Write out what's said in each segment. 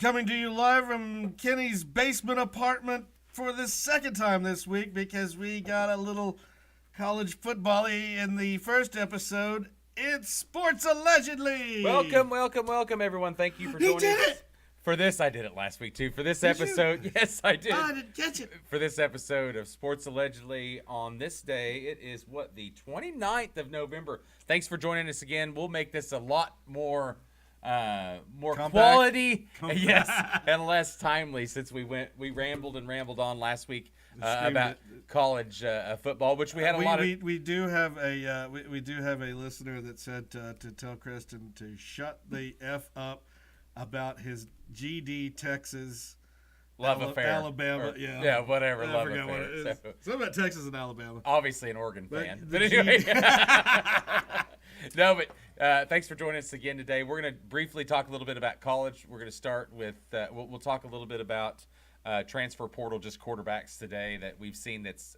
coming to you live from Kenny's basement apartment for the second time this week because we got a little college football-y in the first episode. It's Sports Allegedly! Welcome, everyone. Thank you for joining us. He did it! For this, I did it last week, too. For this Did episode, you? yes, I did. Oh, I didn't catch it. For this episode of Sports Allegedly on this day, it is, the 29th of November. Thanks for joining us again. We'll make this a lot more quality, yes, and less timely since we rambled on last week about college football, which we had a lot of. We do have a listener that said to tell Kristen to shut the F up about his GD Texas love affair, Alabama, whatever, I love forgot affair. what it is. Something about Texas and Alabama. Obviously an Oregon fan, but anyway. No, but thanks for joining us again today. We're going to briefly talk a little bit about college. We're going to start with we'll talk a little bit about transfer portal, just quarterbacks today that we've seen that's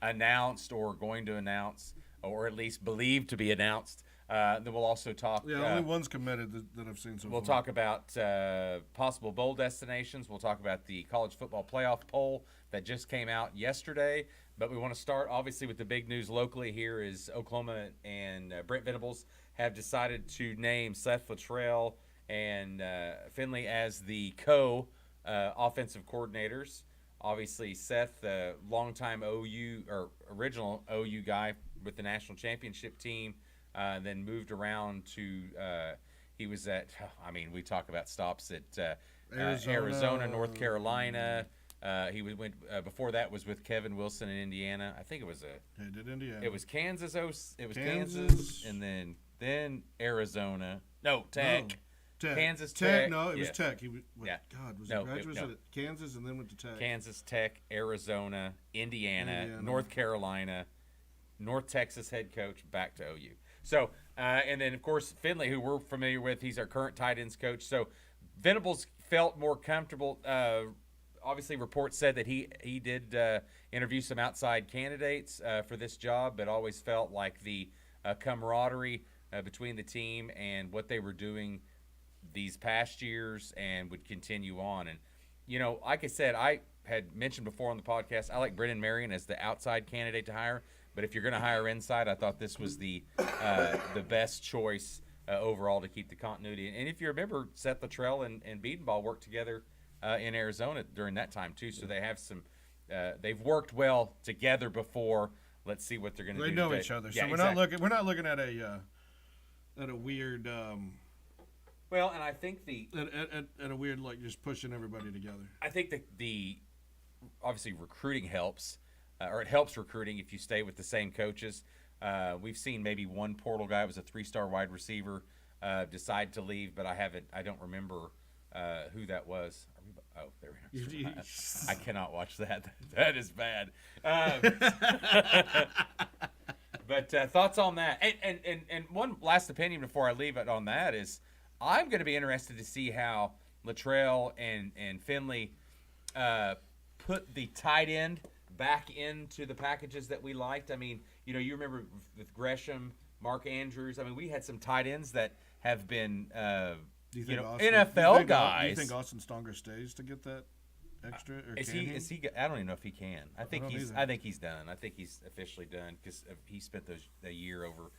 announced or going to announce, or at least believed to be announced. Then we'll also talk. Yeah, only one's committed that I've seen so far. We'll talk about possible bowl destinations. We'll talk about the college football playoff poll that just came out yesterday. But we want to start, obviously, with the big news locally here is Oklahoma and Brent Venables have decided to name Seth Luttrell and Finley as the offensive coordinators. Obviously, Seth, longtime OU or original OU guy with the national championship team, then moved around to he was at. We talk about stops at Arizona, North Carolina. He went before that was with Kevin Wilson in Indiana. I think it was Indiana. It was Kansas. It was Kansas, and then Arizona. No, Tech. Tech. Kansas Tech. No, it was yes. Tech. He graduated at Kansas and then went to Tech. Kansas Tech, Arizona, Indiana, North Carolina, North Texas head coach, back to OU. So, and then, of course, Finley, who we're familiar with, he's our current tight ends coach. So, Venables felt more comfortable. Obviously, reports said that he did interview some outside candidates for this job, but always felt like the camaraderie between the team and what they were doing these past years and would continue on. And, like I said, I had mentioned before on the podcast, I like Brennan Marion as the outside candidate to hire. But if you're going to hire inside, I thought this was the best choice overall to keep the continuity. And if you remember, Seth Luttrell and Beatonball worked together in Arizona during that time too. So they have some. They've worked well together before. Let's see what they're going to do. They know today. each other, Yeah, so exactly. we're not looking at a weird. Well, and I think at a weird just pushing everybody together. I think the obviously recruiting helps. Or it helps recruiting if you stay with the same coaches. We've seen maybe one portal guy was a 3-star wide receiver decide to leave, but I don't remember who that was. There we go. I cannot watch that. That is bad. But thoughts on that? And one last opinion before I leave it on that is I'm going to be interested to see how Luttrell and Finley put the tight end back into the packages that we liked. You remember with Gresham, Mark Andrews. We had some tight ends that have been, NFL guys. Do you think Austin Stonger stays to get that extra? Or is he? I don't even know if he can. I think he's done. I think he's officially done because he spent a year over.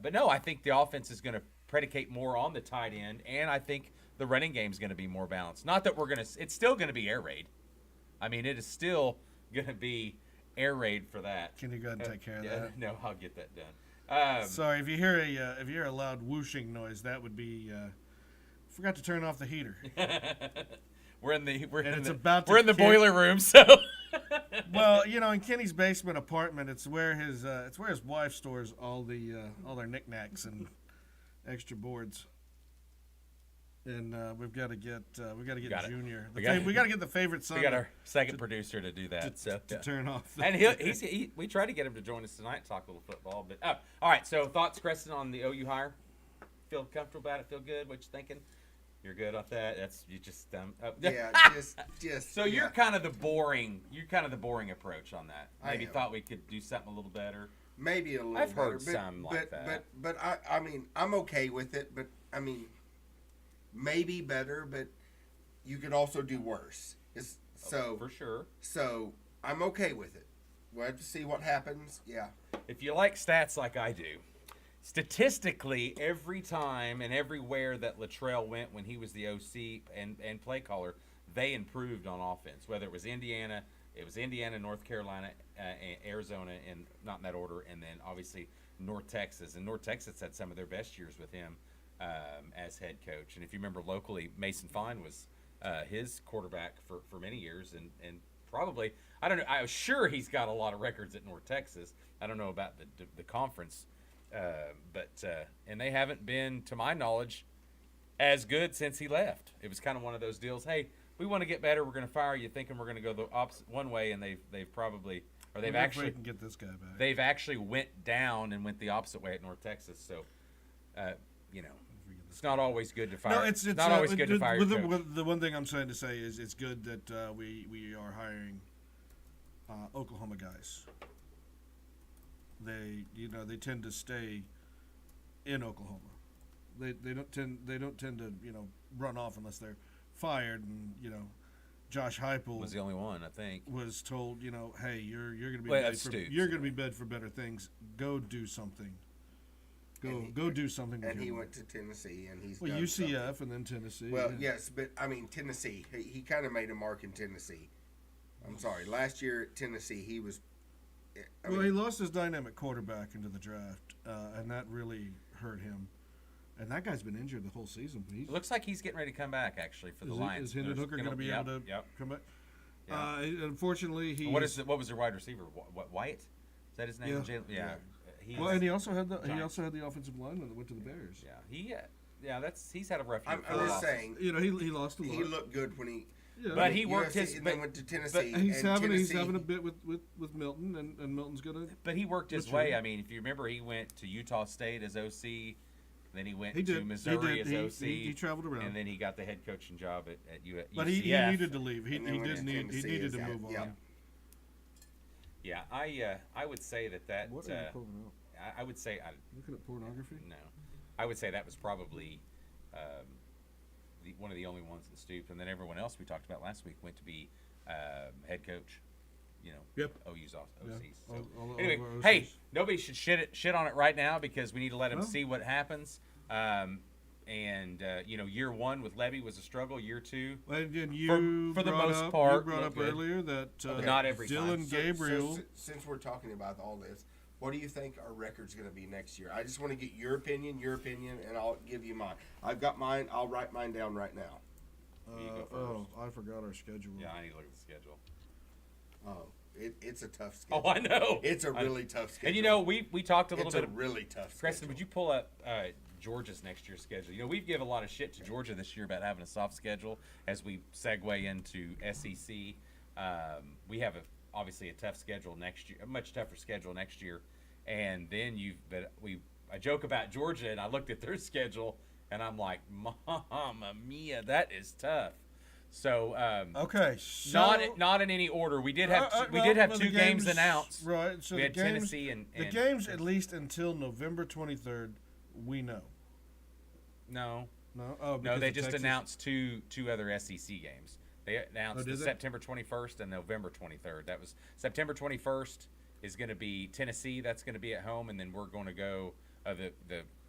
But no, I think the offense is going to predicate more on the tight end, and I think the running game is going to be more balanced. Not that it's still going to be air raid. It is still going to be air raid for that. Can you go ahead and take care of that? No, I'll get that done. Sorry, if you hear a loud whooshing noise, that would be forgot to turn off the heater. We're in the boiler room, so. Well, in Kenny's basement apartment, it's where his wife stores all their knickknacks and extra boards. And we've got to get Junior. We got to get the favorite son. We got our second producer to do that. To turn off. And we tried to get him to join us tonight and talk a little football. But all right. So thoughts, Preston, on the OU hire? Feel comfortable about it? Feel good? What you thinking? You're good off that. You just yeah, just. So you're kind of the boring. You're kind of the boring approach on that. Maybe thought we could do something a little better. Maybe a little. I've heard better, some like that. But I'm okay with it. But maybe better. But you could also do worse. So for sure. So I'm okay with it. We'll have to see what happens. Yeah. If you like stats like I do, statistically, every time and everywhere that Luttrell went when he was the OC and play caller, they improved on offense. Whether it was Indiana, North Carolina, Arizona, and not in that order, and then obviously North Texas. And North Texas had some of their best years with him as head coach. And if you remember locally, Mason Fine was his quarterback for many years, and probably, I don't know, I was sure he's got a lot of records at North Texas. I don't know about the conference, but and they haven't been, to my knowledge, as good since he left. It was kind of one of those deals. Hey, we want to get better. We're going to fire you, thinking we're going to go the opposite one way, and they've probably, or they've actually can get this guy back. They've actually went down and went the opposite way at North Texas. So, you know, it's not always good to fire. No, it's not always good to fire your coach. The one thing I'm trying to say is it's good that we are hiring Oklahoma guys. They tend to stay in Oklahoma. They don't tend to run off unless they're fired. And Josh Heupel Was the only one, I think. was told, hey, you're going to be Well, bid that's for, Stoops, you're going to be bid for better things. Go do something. Go do something. And he your went life. to Tennessee, and he's Well, done UCF something. and then Tennessee. Well, yeah. yes, but I mean Tennessee. He kind of made a mark in Tennessee. I'm sorry. Last year at Tennessee, he was. He lost his dynamic quarterback into the draft, and that really hurt him. And that guy's been injured the whole season. But It looks like he's getting ready to come back, actually, for the Lions. Is Hendon Hooker going to be able to come back? Yeah. Unfortunately, he. What was their wide receiver? What Wyatt? Is that his name? Yeah. He's, Well, and he also had the Giants. offensive lineman that went to the Bears. He's had a rough year. I'm just saying. He lost a lot. He looked good when he. Yeah. But he worked USC, and then went to Tennessee. He's and having Tennessee, a bit with Milton, and Milton's gonna. But he worked his Which way. one? I mean, if you remember, he went to Utah State as OC, then he went He to did. Missouri He as OC. He traveled around. And then he got the head coaching job at UCF. But he needed to leave. He And then went did to need. He Tennessee needed as to that- move on. yeah. Yeah, I would say that. What are you pulling out? I would say Looking at pornography. no. I would say that was probably one of the only ones that stooped, and then everyone else we talked about last week went to be head coach. Yep. OU's OCs. Yeah. So All anyway, of our hey, OCs. nobody should shit on it right now because we need to let them No. see what happens. Year one with Levy was a struggle. Year two, And you for the brought most up, part, you brought looked up good. earlier that But not every time. Dylan Gabriel. Since we're talking about all this, what do you think our record's going to be next year? I just want to get your opinion, and I'll give you mine. I've got mine. I'll write mine down right now. You go first. I forgot our schedule. yeah, I need to look at the schedule. Oh, it's a tough schedule. Oh, I know. It's a really tough schedule. And we talked a little it's bit. a really tough schedule. Preston, would you pull up Georgia's next year's schedule? We've given a lot of shit to Georgia this year about having a soft schedule as we segue into SEC. We have obviously a tough schedule next year, a much tougher schedule next year. And then I joke about Georgia, and I looked at their schedule, and I'm like, Mamma mia, that is tough. So Okay. So, not in any order. We did have the two games announced. Right. So We the had games, Tennessee and the games at least until November 23rd. We know. No. No. Oh, No, because they of just Texas? announced two other SEC games. They announced did they? September 21st and November 23rd. That was September 21st is going to be Tennessee. That's going to be at home, and then we're going to go. The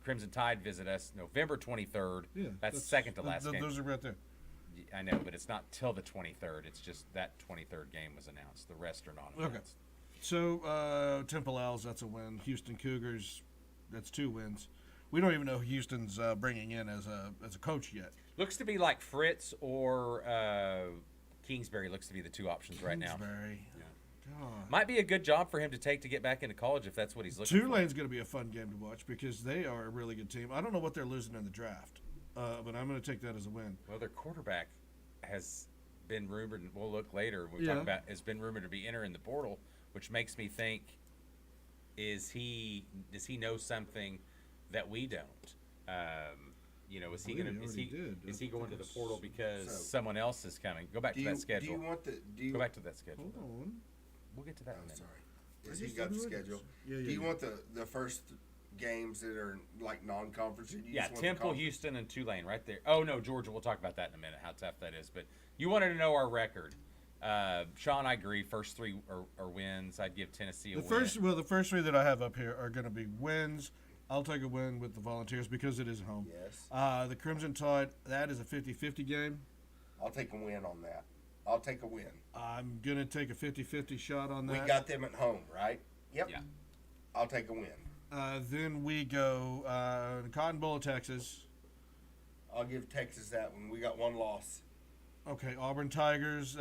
Crimson Tide visit us November 23rd. Yeah. that's second to last game. Those are right there. I know, but it's not till the 23rd. It's just that 23rd game was announced. The rest are not announced. So Temple Owls, that's a win. Houston Cougars, that's 2 wins. We don't even know who Houston's bringing in as a coach yet. Looks to be like Fritz or Kingsbury. Looks to be the two options right now. Kingsbury. Yeah. God. Might be a good job for him to take to get back into college if that's what he's looking for. Tulane's going to be a fun game to watch because they are a really good team. I don't know what they're losing in the draft, but I'm going to take that as a win. Well, their quarterback has been rumored, and we'll look later. We'll Yeah. talk about has been rumored to be entering the portal, which makes me think: does he know something that we don't? Is he believe going he to already did. is he going to the portal because So- someone else is coming? Go back to that schedule. Do you want the? Do you? Go back to that schedule. Hold on. We'll get to that in a I'm minute. sorry. I Yes, just you got the read it. schedule. Yeah, Do yeah, you yeah. want the first games that are like non-conference? Or you Yeah, just want the Temple, conference? Houston, and Tulane right there. Oh, no, Georgia. We'll talk about that in a minute, how tough that is. But you wanted to know our record. Sean, I agree. First three are wins. I'd give Tennessee a The win. first three that I have up here are going to be wins. I'll take a win with the Volunteers because it is home. Yes. The Crimson Tide, that is a 50-50 game. I'll take a win on that. I'll take a win. I'm going to take a 50-50 shot on that. We got them at home, right? Yep. Yeah. I'll take a win. Then we go Cotton Bowl, Texas. I'll give Texas that one. We got one loss. Okay, Auburn Tigers.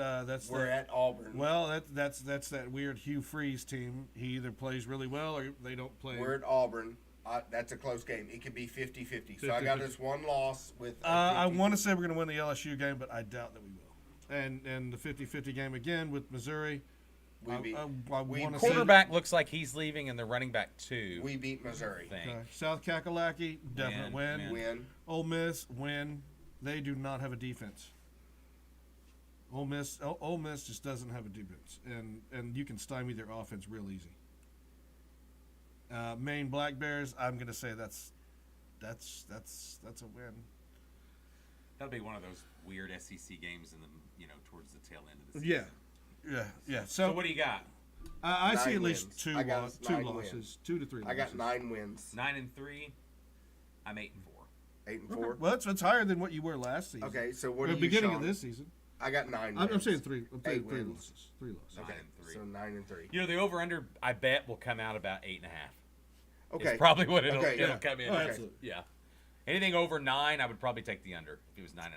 We're at Auburn. Well, that's that weird Hugh Freeze team. He either plays really well or they don't play. We're at Auburn. That's a close game. It could be 50-50. So I got 50-50. us one loss with. I want to say we're going to win the LSU game, but I doubt that we will. And the 50-50 game again with Missouri. We beat. I want to Quarterback looks like he's leaving, and the running back too. We beat Missouri. Think. say South Kakalaki, definite win. Win. Ole Miss, win. They do not have a defense. Ole Miss just doesn't have a defense, and you can stymie their offense real easy. Maine Black Bears, I'm going to say that's a win. That'll be one of those weird SEC games in the towards the tail end of the season. Yeah. So what do you got? I see 9 at least wins. two I got losses, 9 wins. 2 to 3 losses. I got 9 wins. 9-3. I'm 8-4. 8 and Okay. 4. Well, that's higher than what you were last season. Okay, so what Or are the you, beginning Sean? of this season. I got 9 wins. I'm saying three. I'm saying 8 three wins. losses. 3 losses. Okay, 9-3. so 9 and 3. The over under I bet will come out about 8.5. Okay, It's probably what it'll Okay, yeah. come in. Oh, at. absolutely. Yeah. Anything over 9, I would probably take the under. If it was 9.5,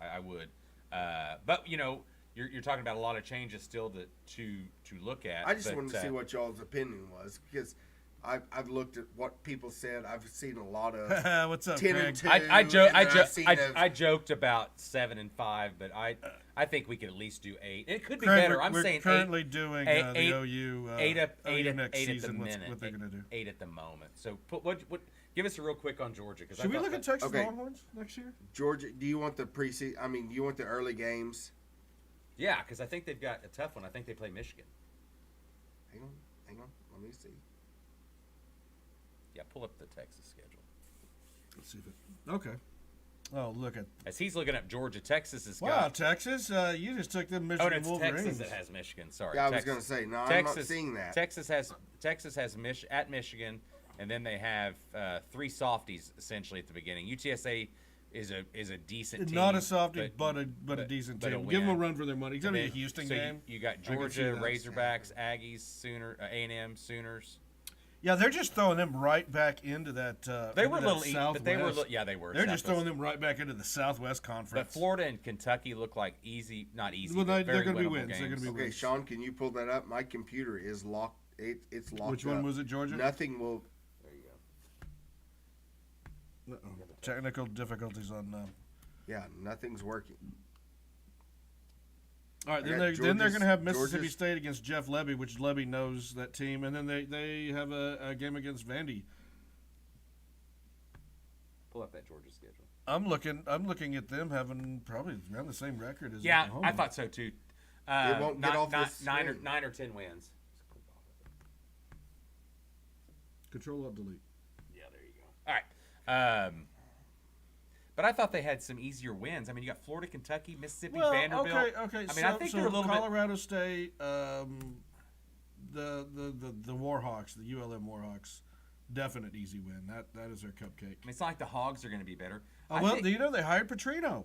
I would. But you're talking about a lot of changes still to look at. I just but, wanted to see what y'all's opinion was because I've looked at what people said. I've seen a lot of What's up, 10 Craig? and 2. I joked about 7 and 5, but I think we could at least do 8. It could be Craig, better. I'm we're saying currently 8, doing eight- the OU eight at next the season. minute. What they're going to do. 8 at the moment. So what? Give us a real quick on Georgia. Cause Should we look at Texas Okay. Longhorns next year? Georgia, do you want the preseason? I mean, do you want the early games? Yeah, because I think they've got a tough one. I think they play Michigan. Hang on. Let me see. Yeah, pull up the Texas schedule. Let's see if it. Okay. Oh, look at. As he's looking up Georgia, Texas has Wow, got. Texas! You just took them Oh, Michigan no, it's Wolverines. Texas that has Michigan. Sorry. Yeah, I was Texas. going to say, no, I'm Texas, not seeing that. Texas has at Michigan, and then they have 3 softies essentially at the beginning. UTSA is a decent team. Not a softie, but a decent but a team. Give them a win. run for their money. It's going to be a Then- Houston so game. You got I can see Georgia, that. Razorbacks, Aggies, A&M, Sooners. Yeah, they're just throwing them right back into that. They into were a that little, but they were. Southwest. Yeah, they were. They're just Southwest. throwing them right back into the Southwest Conference. But Florida and Kentucky look like not easy. Well, but they're very going to be winnable wins. They're going games. to be Okay, wins. Sean, can you pull that up? My computer is locked. It's locked. Which one up. was it, Georgia? Nothing will. There you go. Uh-oh. Technical difficulties on. Yeah, nothing's working. All right, I then got they're going to have Georgia's- Mississippi State against Jeff Lebby, which Lebby knows that team, and then they have a game against Vandy. Pull up that Georgia schedule. I'm looking at them having probably around the same record as Yeah, Oklahoma. I thought so too. It won't get off this 9 swing. or 10 wins. Control Alt Delete. Yeah, there you go. All right. But I thought they had some easier wins. I mean, you got Florida, Kentucky, Mississippi, Well, Vanderbilt. okay. I mean, I think they're a little Colorado State, the Warhawks, the ULM Warhawks, definite easy win. That is their cupcake. I mean, it's not like the Hogs are going to be better. Do you know they hired Petrino?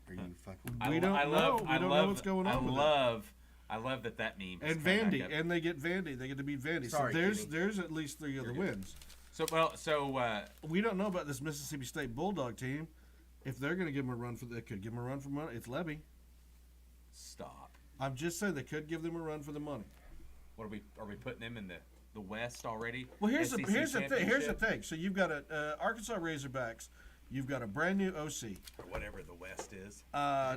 Are you fucking? We don't know. We don't know what's going on with that. I love that meme. And Vandy, and they get Vandy. They get to beat Vandy. Sorry, so Kenny. there's at least 3 other wins. So We don't know about this Mississippi State Bulldog team. If they're going to give them a run they could give them a run for money. It's Lebby. stop. I'm just saying they could give them a run for the money. What are we putting them in the West already? Well, here's the SEC thing. Here's the championship? thing. So you've got Arkansas Razorbacks. You've got a brand new OC. Or whatever the West is.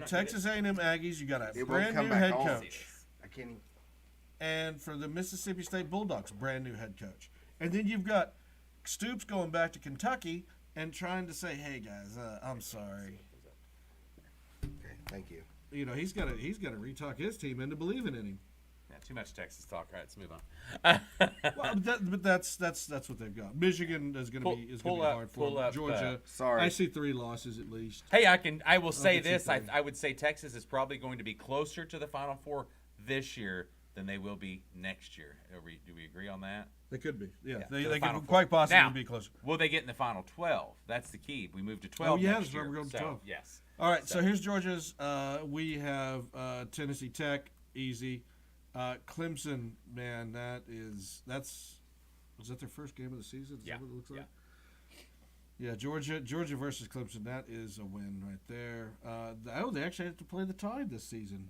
Texas A&M Aggies. You got a It won't brand come new back head on. coach. I can't. Even, And for the Mississippi State Bulldogs, brand new head coach. And then you've got Stoops going back to Kentucky and trying to say, "Hey guys, I'm sorry." okay, thank you. You know he's got to retalk his team into believing in him. Yeah, too much Texas talk. All right, let's move on. Well, but that's what they've got. Michigan is going to be hard for them. Georgia. Sorry. I see 3 losses at least. Hey, I will say can see this. three. I would say Texas is probably going to be closer to the Final Four this year than they will be next year. Do we agree on that? They could be. Yeah, to they the could Final Four. quite possibly Now, be closer. Will they get in the Final 12? That's the key. We move to 12 yeah, next that's year. right, we're going to 12. Yes. All right, so here's Georgia's. We have Tennessee Tech, easy. Clemson, man, is that their first game of the season? Is that what it looks like? Yeah, Georgia versus Clemson. That is a win right there. They actually have to play the Tide this season.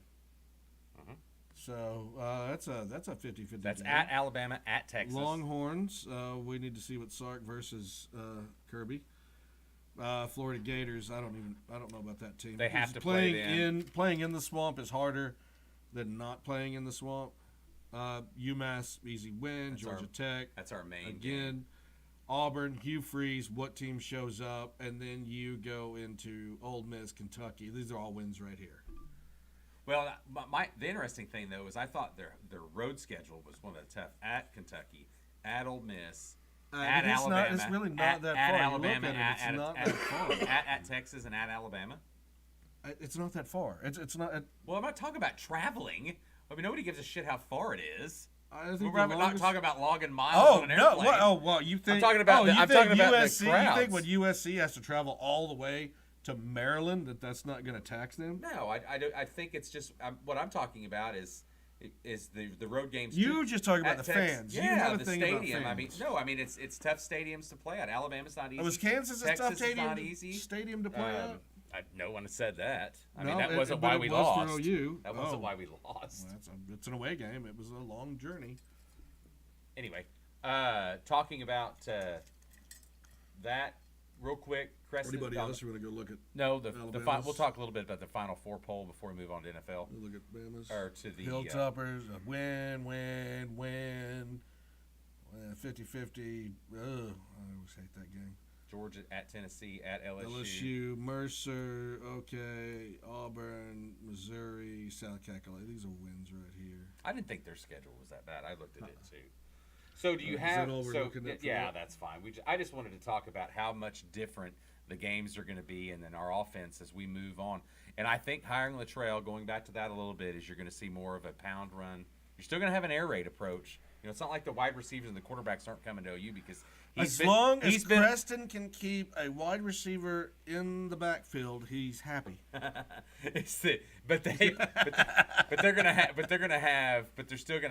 So that's a 50-50. That's game. at Alabama, at Texas. Longhorns. We need to see what Sark versus Kirby. Florida Gators. I don't know about that team. They have to play them. Playing in the swamp is harder than not playing in the swamp. UMass easy win. Georgia Tech. That's our main again. game. Auburn, Hugh Freeze. What team shows up, and then you go into Ole Miss, Kentucky. These are all wins right here. Well, the interesting thing though is I thought their road schedule was one of the tough at Kentucky, at Ole Miss, at Alabama. It's really not that at far. Alabama, You look at it, it's not that far. At Texas and at Alabama. It's not that far. It's not. Well, I'm not talking about traveling. I mean, nobody gives a shit how far it is. I think We're not talking about logging miles on an airplane. Well, you think? I'm talking about. I'm talking about USC. the crowds. You think when USC has to travel all the way to Maryland that's not going to tax them? No, I think it's just what I'm talking about is the road games. You just talking about at the Texas. fans. You Yeah, have a the thing stadium. about I mean, fans. no, I mean it's tough stadiums to play at. Alabama's not easy. Was Kansas a Texas tough is stadium? not easy. Stadium to play at? No one has said that. I No, mean, that wasn't but why it we was lost. for OU. That wasn't why we lost. Well, it's an away game. It was a long journey. Anyway, talking about that real quick. Crescent, Anybody else? We're going to go look at. No, Alabama's? we'll talk a little bit about the Final Four poll before we move on to NFL. We'll look at Bama's. Or to the Hilltoppers, win. 50-50. Ugh, I always hate that game. Georgia at Tennessee at LSU. LSU, Mercer, okay, Auburn, Missouri, South Carolina. These are wins right here. I didn't think their schedule was that bad. I looked at it too. So do you Is have? that all we're looking at for Yeah, that? that's fine. I just wanted to talk about how much different the games are going to be, and then our offense as we move on. And I think hiring Latrell, going back to that a little bit, is you're going to see more of a pound run. You're still going to have an air raid approach. You know, it's not like the wide receivers and the quarterbacks aren't coming to OU because As long as Preston can keep a wide receiver in the backfield, he's happy. But they're still gonna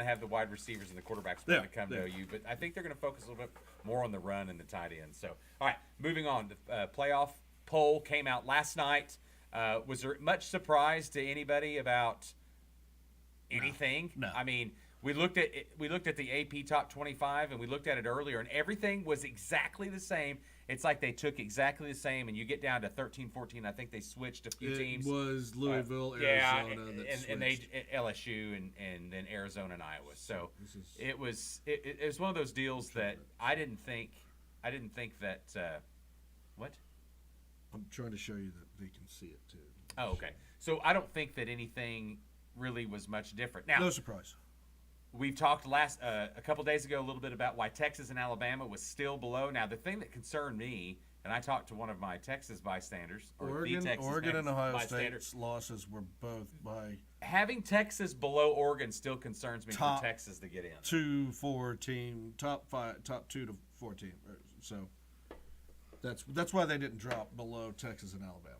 have the wide receivers and the quarterbacks when they come to OU. But I think they're gonna focus a little bit more on the run and the tight end. So, all right, moving on. The playoff poll came out last night. Was there much surprise to anybody about anything? No. I mean, we looked at the AP Top 25, and we looked at it earlier, and everything was exactly the same. It's like they took exactly the same, and you get down to 13, 14. I think they switched a few teams. It was Louisville, Arizona, and they LSU, and then Arizona and Iowa. So it was one of those deals that I didn't think that. What? I'm trying to show you that they can see it too. Oh, okay. So I don't think that anything really was much different. Now, no surprise. We've talked a couple days ago a little bit about why Texas and Alabama was still below. Now, the thing that concerned me, and I talked to one of my Texas bystanders, Oregon and Ohio State's losses were both by. Having Texas below Oregon still concerns me for Texas to get in. 2-4 team, top 2 to 4 team. So that's why they didn't drop below Texas and Alabama.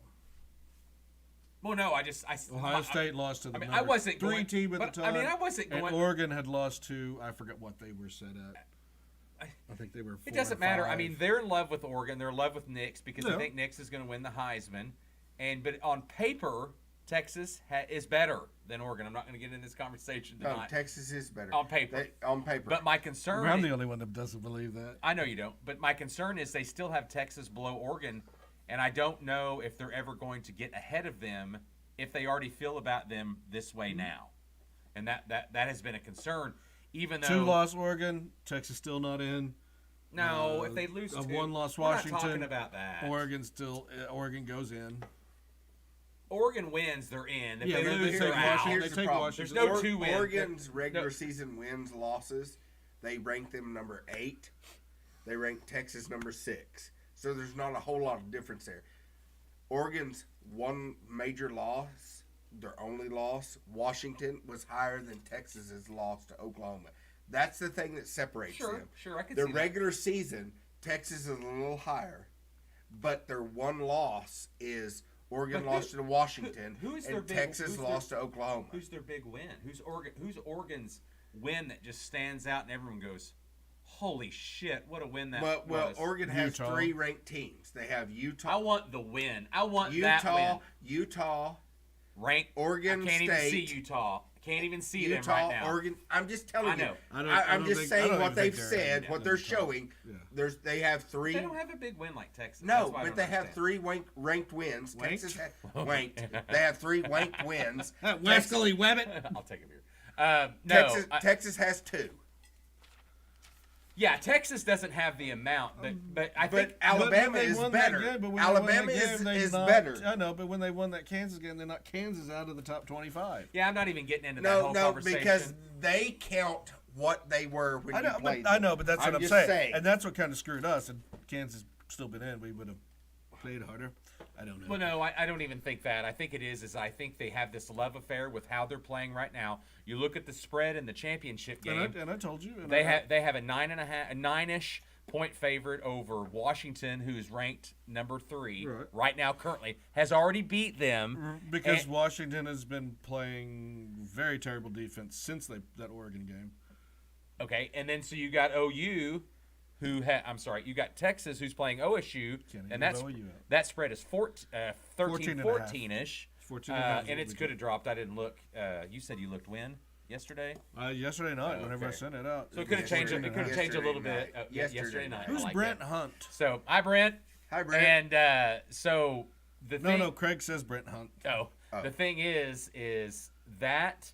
Well, no, Ohio State lost to the I wasn't 3 going, team at but, the time. I wasn't going. And Oregon had lost to, I forget what they were set at. I think they were 4 It doesn't matter. I mean, they're in love with Oregon. They're in love with Nix because they think Nix is going to win the Heisman. But on paper, Texas is better than Oregon. I'm not going to get into this conversation tonight. No, Texas is better. On paper. On paper. But my concern I'm the only one that doesn't believe that. I know you don't. But my concern is they still have Texas below Oregon, and I don't know if they're ever going to get ahead of them if they already feel about them this way now. And that has been a concern. Even though 2-loss Oregon, Texas still not in. No, if they lose a 2, 1-loss we're not Washington, talking about that. Oregon goes in. Oregon wins, they're in. If Yeah, they they lose, take they're out. Washington. Here's They the take problem. Washington. There's no two wins. Oregon's regular No. season wins, losses, they rank them number 8. They rank Texas number 6. So there's not a whole lot of difference there. Oregon's one major loss, their only loss, Washington, was higher than Texas's loss to Oklahoma. That's the thing that separates them. Sure, I can Their see that. regular season, Texas is a little higher, but their one loss is Oregon But lost to Washington, who's their and big- Texas who's their- lost to Oklahoma. Who's their big win? Who's Oregon's win that just stands out and everyone goes, "Holy shit, what a win that Well, was." Oregon has Utah. 3 ranked teams. They have I Utah, want the win. I want that win. Utah, Rank Oregon I can't even see State. Utah. I can't even see them Utah, right now. Oregon. I'm just telling I know. you. I I'm don't just think- I saying don't what even they've think they're said, in what the they're top. showing. Yeah. They have 3. They don't have a big win like Texas. No, That's why I but don't they have understand. 3 ranked wins. Wanked? Texas wanked. They have 3 wanked wins. Wesley Webbit. I'll take a beer. No, Texas has 2. yeah, Texas doesn't have the amount, but I think But Alabama they is won that better. game, but when Alabama they won that game, they is knocked- better. I know, but when they won that Kansas game, they knocked Kansas out of the top 25. yeah, I'm not even getting into that No, whole no, conversation. because they count what they were when you played them. I know, but that's what I'm just saying. And that's what kind of screwed us. And Kansas still been in, we would have played harder. I don't know. Well, no, I don't even think that. I think it is I think they have this love affair with how they're playing right now. You look at the spread in the championship game. And I told you. And They have a 9.5, 9-ish point favorite over Washington, who's ranked number 3 right now. Currently, has already beat them because and- Washington has been playing very terrible defense since that Oregon game. Okay, and then so you got OU, you got Texas, who's playing OSU, Can't and leave OU out. that spread is 13, 14 and a half. 14-ish. 14 and a half is And what it's we could have dropped. I didn't look. You said you looked when yesterday? Yesterday night, whenever I okay. sent it out. So it could have changed. It could have changed a little bit. night. Yesterday night. I Who's like Brent that. Hunt? So hi Brent. Hi, Brent. And so the thing. No, Craig says Brent Hunt. Oh, the thing is that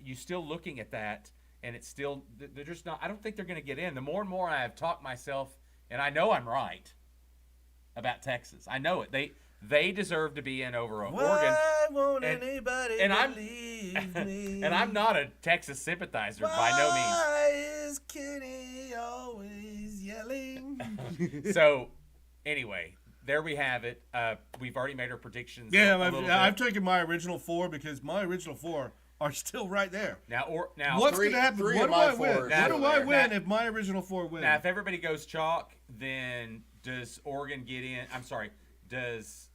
you still looking at that, and it's still they're just not. I don't think they're going to get in. The more and more I have talked myself, and I know I'm right about Texas. I know it. They deserve to be in over Oregon. Why won't And- anybody and I'm- believe me? And I'm not a Texas sympathizer by no means. Why is Kenny always yelling? So, anyway, there we have it. We've already made our predictions. Yeah, a little bit. I've taken my original 4 because my original 4 are still right there. now. What's going to happen? three What of do my I win? four are What still do I there. win Now- if my original 4 win? Now, if everybody goes chalk, then does Oregon get in? I'm sorry. Does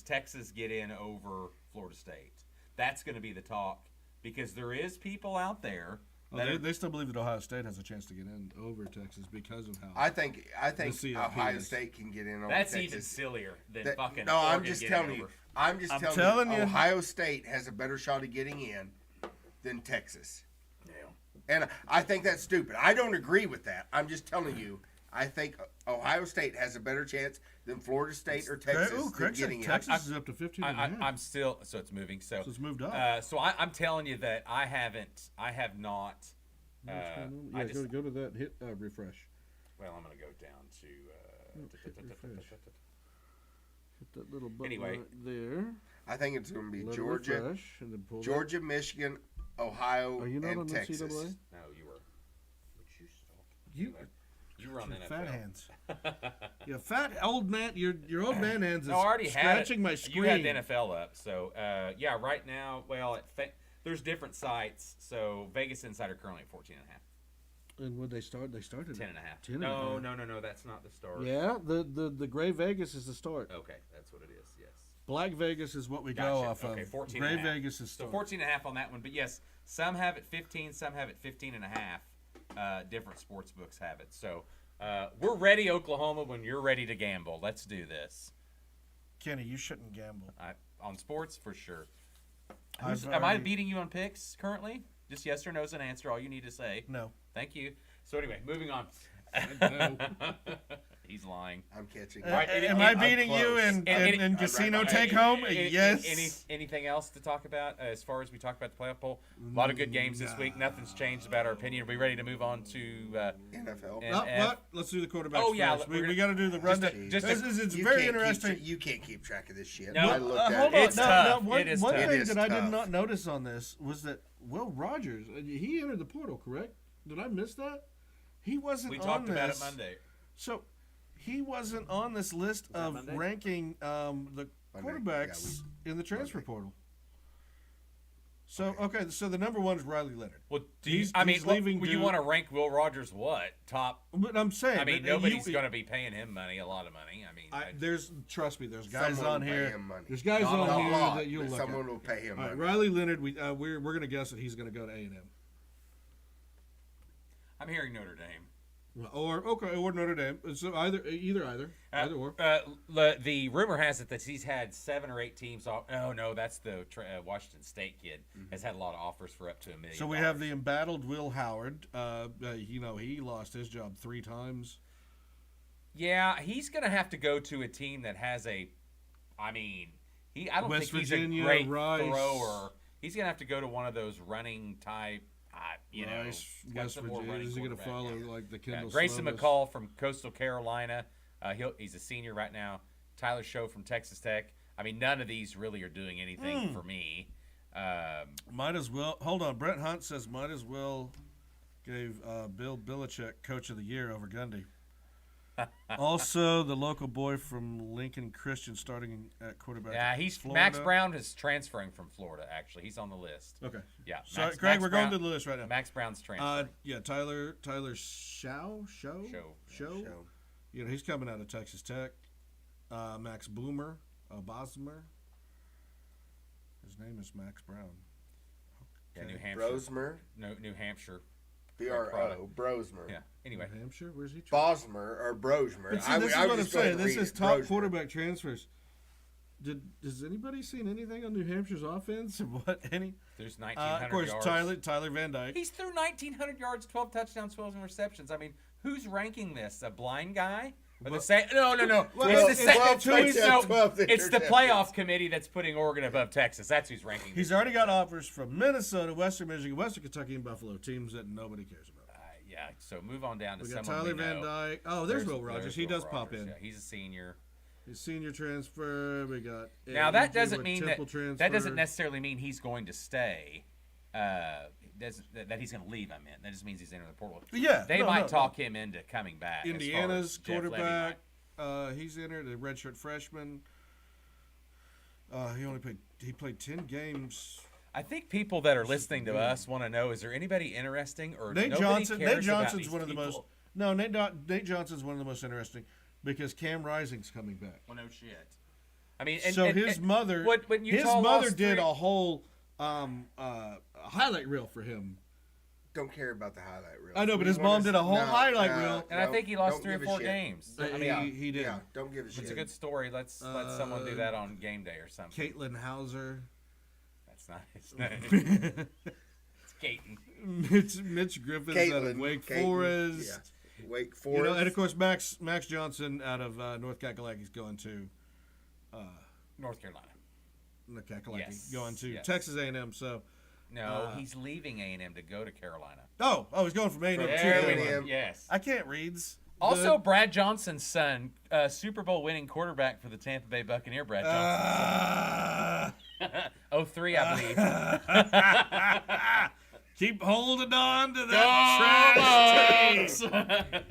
Texas get in over Florida State? That's going to be the talk because there is people out there. They still believe that Ohio State has a chance to get in over Texas because of how. I think CFP Ohio is- State can get in over That's Texas. even sillier than That- fucking. no, I'm Oregon just getting telling you. over. I'm just telling telling you. you. Ohio State has a better shot of getting in than Texas. Yeah. And I think that's stupid. I don't agree with that. I'm just telling you. I think Ohio State has a better chance than Florida State or Texas than Craig said getting in. Texas is up to 15 and a half. I'm still. So it's moving. So So it's moved up. So I'm telling you that I have not. I just, go to that. Hit refresh. well, I'm going to go down to. Refresh. Hit that little button Anyway. right there. I think it's going to be Let it Georgia, refresh, and then pull that. Georgia, Michigan, Ohio, Are you not and on the Texas. NCAA? No, you were. Would you stop? You were on the NFL. fat hands. You fat old man. Your old man hands is No, I already had scratching it. my screen. You had the NFL up, so yeah. Right now, well, there's different sites. So Vegas Insider currently at 14.5, And when they start, they started 10.5. 10 and No, a half. no, that's not the start. Yeah, the gray Vegas is the start. Okay, that's what it is. Yes. Black Vegas is what we Gotcha. go off Okay, of. 14 Gray and a half. Vegas is So start. 14.5 on that one, but yes, some have it 15, some have it 15.5. Different sports books have it. So we're ready, Oklahoma, when you're ready to gamble. Let's do this. Kenny, you shouldn't gamble. On sports, for sure. I've Am I already- beating you on picks currently? Just yes or no is an answer. All you need to say. No. Thank you. So anyway, moving on. No. He's lying. I'm catching. Right, Am I beating you in casino right take home? Yes. Anything else to talk about as far as we talk about the playoff poll? A lot of good games this week. Nothing's changed about our opinion. Are we ready to move on to NFL. And- Let's do the quarterbacks Oh, yeah, first. we're We got to do the rundown. It's You very can't interesting. You can't keep track of this shit. No. I looked at Hold it. on. It's tough. One It is one tough. thing It is that I did tough. not notice on this was that Will Rogers, he entered the portal, correct? Did I miss that? He wasn't we on talked about it this. Monday. So he wasn't on this list of Monday? ranking the Monday. quarterbacks in the transfer Monday. portal. So okay, so the number one is Riley Leonard. Well, He's leaving. leaving You Duke. want to rank Will Rogers what top? But I'm saying, I mean, but nobody's going to be paying him money, a lot of money. I mean, trust me, there's guys Someone on will pay here. him money. There's guys Not on a here lot, that you'll but look someone at. will pay him All right, money. Riley Leonard, we're going to guess that he's going to go to A&M. I'm hearing Notre Dame. Or Notre Dame. So either or. The rumor has it that he's had 7 or 8 teams. Oh no, that's the Washington State kid has had a lot of offers for up to $1 million. So we have the embattled Will Howard. He lost his job 3 times. Yeah, he's going to have to go to a team that has a. I mean, I don't West think he's Virginia, a great Rice. thrower. He's going to have to go to one of those running type. Rice, got West some more Virginia. running Is he going to quarterback. follow like the Kendall Grayson Slovis? McCall from Coastal Carolina. He's a senior right now. Tyler Show from Texas Tech. I mean, none of these really are doing anything for me. Might as well. Hold on. Brett Hunt says might as well gave Bill Belichick Coach of the Year over Gundy. Also, the local boy from Lincoln Christian starting at quarterback. Yeah, at he's Florida. Max Brown is transferring from Florida. Actually, he's on the list. Okay. Yeah. So, Max- Craig, Max we're Brown- going to the list right now. Max Brown's transferring. Yeah, Tyler Show. Show. You know, he's coming out of Texas Tech. Max Boomer, Bosmer. His name is Max Brown. Yeah, New Hampshire. Brosmer. No, New Hampshire. B-R-O. Brosmer. Yeah. Anyway, New Hampshire. Where's he? From? Bosmer or Brosmer. But see, I this is was what I'm just going saying. to This read is it. top Brosmer. quarterback transfers. Has anybody seen anything on New Hampshire's offense? What any? there's 1,900 Of course, yards. Tyler Van Dyke. He's threw 1,900 yards, 12 touchdowns, 12 receptions. I mean, who's ranking this? A blind guy? Or the no. Well, It's the well, second. 12 It's, touchdowns, no, 12 it's the interceptions. playoff committee that's putting Oregon above Texas. That's who's ranking. He's already got offers from Minnesota, Western Michigan, Western Kentucky, and Buffalo, teams that nobody cares about. Yeah. So move on down to We got someone Tyler we Van know. Dyke. Oh, there's Will Rogers. there's He Will does pop Rogers. in. Yeah, he's a senior. His senior transfer. We got. Now that AJ doesn't with mean that Temple transfer. that doesn't necessarily mean he's going to stay. That he's going to leave. I meant that just means he's entering the portal. Yeah, They no, might no, talk him into coming back. as far Indiana's as Jeff Levy quarterback. might. He's entered a redshirt freshman. He played 10 games. I think people that are listening to us want to know: is there anybody interesting or Nate nobody Johnson. cares Nate about Johnson's these one of the people? most. No, Nate Johnson's one of the most interesting because Cam Rising's coming back. Well, no shit. I mean, So his mother, when his Utah mother lost did three- a whole highlight reel for him. Don't care about the highlight reel. I know, but We his wanna mom did a whole no, highlight no, reel. and I no, think he lost don't 3 or give a 4 shit. games. I mean, he did. Yeah, don't give a shit. It's a good story. Let's let someone do that on game day or something. Caitlin Hauser, That's not his name. It's Caton. Mitch Griffiths out of Wake Forest. Yeah. Wake Forest. You know, and of course Max Johnson out of North Kakalaki is going to North Carolina. Yes, going to yes. Texas A&M. So No, he's leaving A&M to go to Carolina. he's going from A&M to There we Carolina. go. Yes. I can't reads. Also, Brad Johnson's son, Super Bowl winning quarterback for the Tampa Bay Buccaneer. Brad Johnson. 03, I believe. Keep holding on to that trash tape.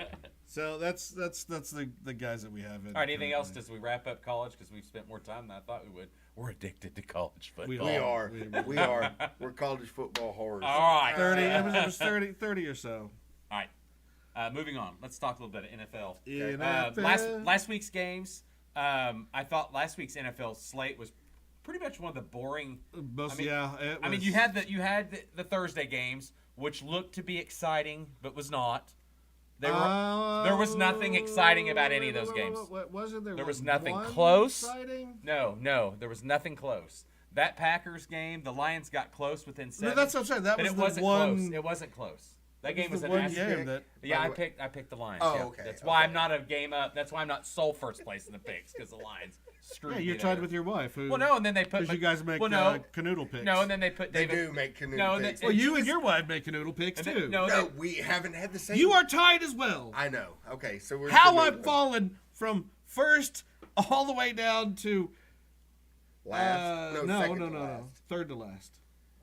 So that's the guys that we have. All right, anything else as we wrap up college? Because we've spent more time than I thought we would. We're addicted to college football. We are. We are. We're college football whores. All right. 30. It was 30 or so. All right. Moving on. Let's talk a little bit of NFL. NFL. Last week's games. I thought last week's NFL slate was pretty much one of the boring. I mean, You had the Thursday games, which looked to be exciting, but was not. There was nothing exciting about any of those games. Wasn't there? There was like, nothing one close. exciting? No, there was nothing close. That Packers game, the Lions got close within 7. No, that's what I'm saying. That but was it the wasn't one. close. It wasn't close. That game was the an one ass game kick. that. Yeah, By I the way- picked the Lions. Oh, yeah. okay, That's why okay. I'm not a game up. That's why I'm not sole first place in the picks because the Lions screwed Yeah, me you tried there. with your wife. Well, no, and then they put Because you guys make canoodle picks. No, and then they put They David. do make canoe No, and picks. then- Well, you and your wife make canoodle picks and then- too. no, No, they- we haven't had the same. You are tied as well. I know. Okay, so we're How canoodling. I've fallen from first all the way down to Last. no, second to last. third to last.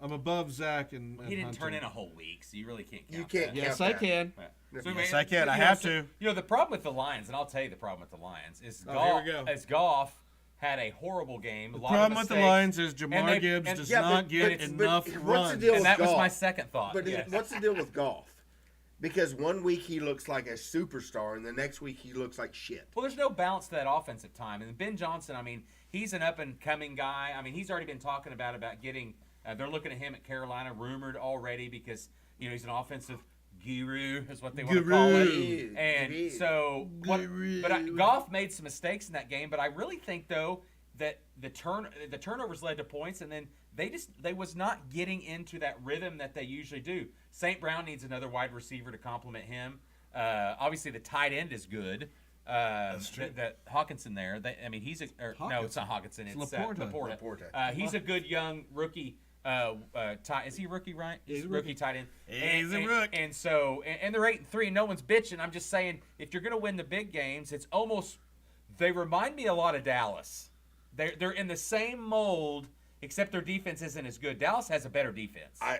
I'm above Zach and he didn't Hunter. turn in a whole week, so you really can't count You can't. that. Yes, count I that. can. Yeah. Yes, I can. I have to. You know, the problem with the Lions, and I'll tell you the problem with the Lions, is Oh, Goff, here we go. as Goff had a horrible game. The a lot problem of with the mistakes, Lions is and Jamar they- Gibbs and- does Yeah, not but- get but enough what's the runs. deal And that was Goff. my second thought. But yes. what's the deal with golf? Because one week he looks like a superstar, and the next week he looks like shit. Well, there's no balance to that offensive time. And Ben Johnson, I mean, he's an up-and-coming guy. I mean, he's already been talking about getting they're looking at him at Carolina, rumored already because, you know, he's an offensive guru is what they want to call it. Guru. And Guru. so, Goff made some mistakes in that game, but I really think, though, that the turnovers led to points, and then they was not getting into that rhythm that they usually do. St. Brown needs another wide receiver to complement him. Obviously, the tight end is good. That's true. That Hawkinson there. He's no, it's not Hawkinson. It's Laporta. Laporta. He's a good young rookie. Is he a rookie, right? He's a rookie rookie. tight end. He's a rook. And so, and they're 8-3. No one's bitching. I'm just saying, if you're going to win the big games, it's almost they remind me a lot of Dallas. They're in the same mold, except their defense isn't as good. Dallas has a better defense. I'm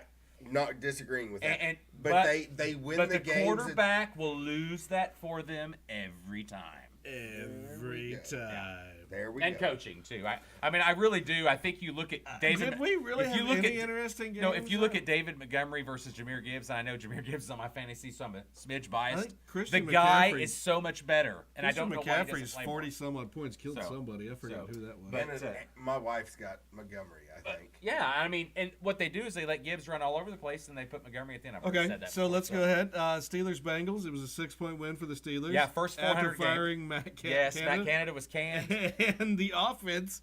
not disagreeing with that. But they win but the the games. quarterback will lose that for them every time. Every time. There we And go. coaching too. I mean, I really do. I think you look at David. Did we really if have you look any at, interesting games? No, if you look at David Montgomery versus Jameer Gibbs, and I know Jameer Gibbs is on my fantasy, so I'm a smidge biased. think Christian The guy McCaffrey- is so much better, and I don't know why he McCaffrey's doesn't play 40 more. some odd points killed So- somebody. I forgot so- who that was. but- And my wife's got Montgomery, I think. Yeah, I mean, and what they do is they let Gibbs run all over the place, and they put Montgomery at the end. I've already Okay, said that so before, let's go ahead. Steelers Bengals. It was a 6-point win for the Steelers. Yeah, first 400 after firing Matt Yes, Canada. Matt Canada was canned. And the offense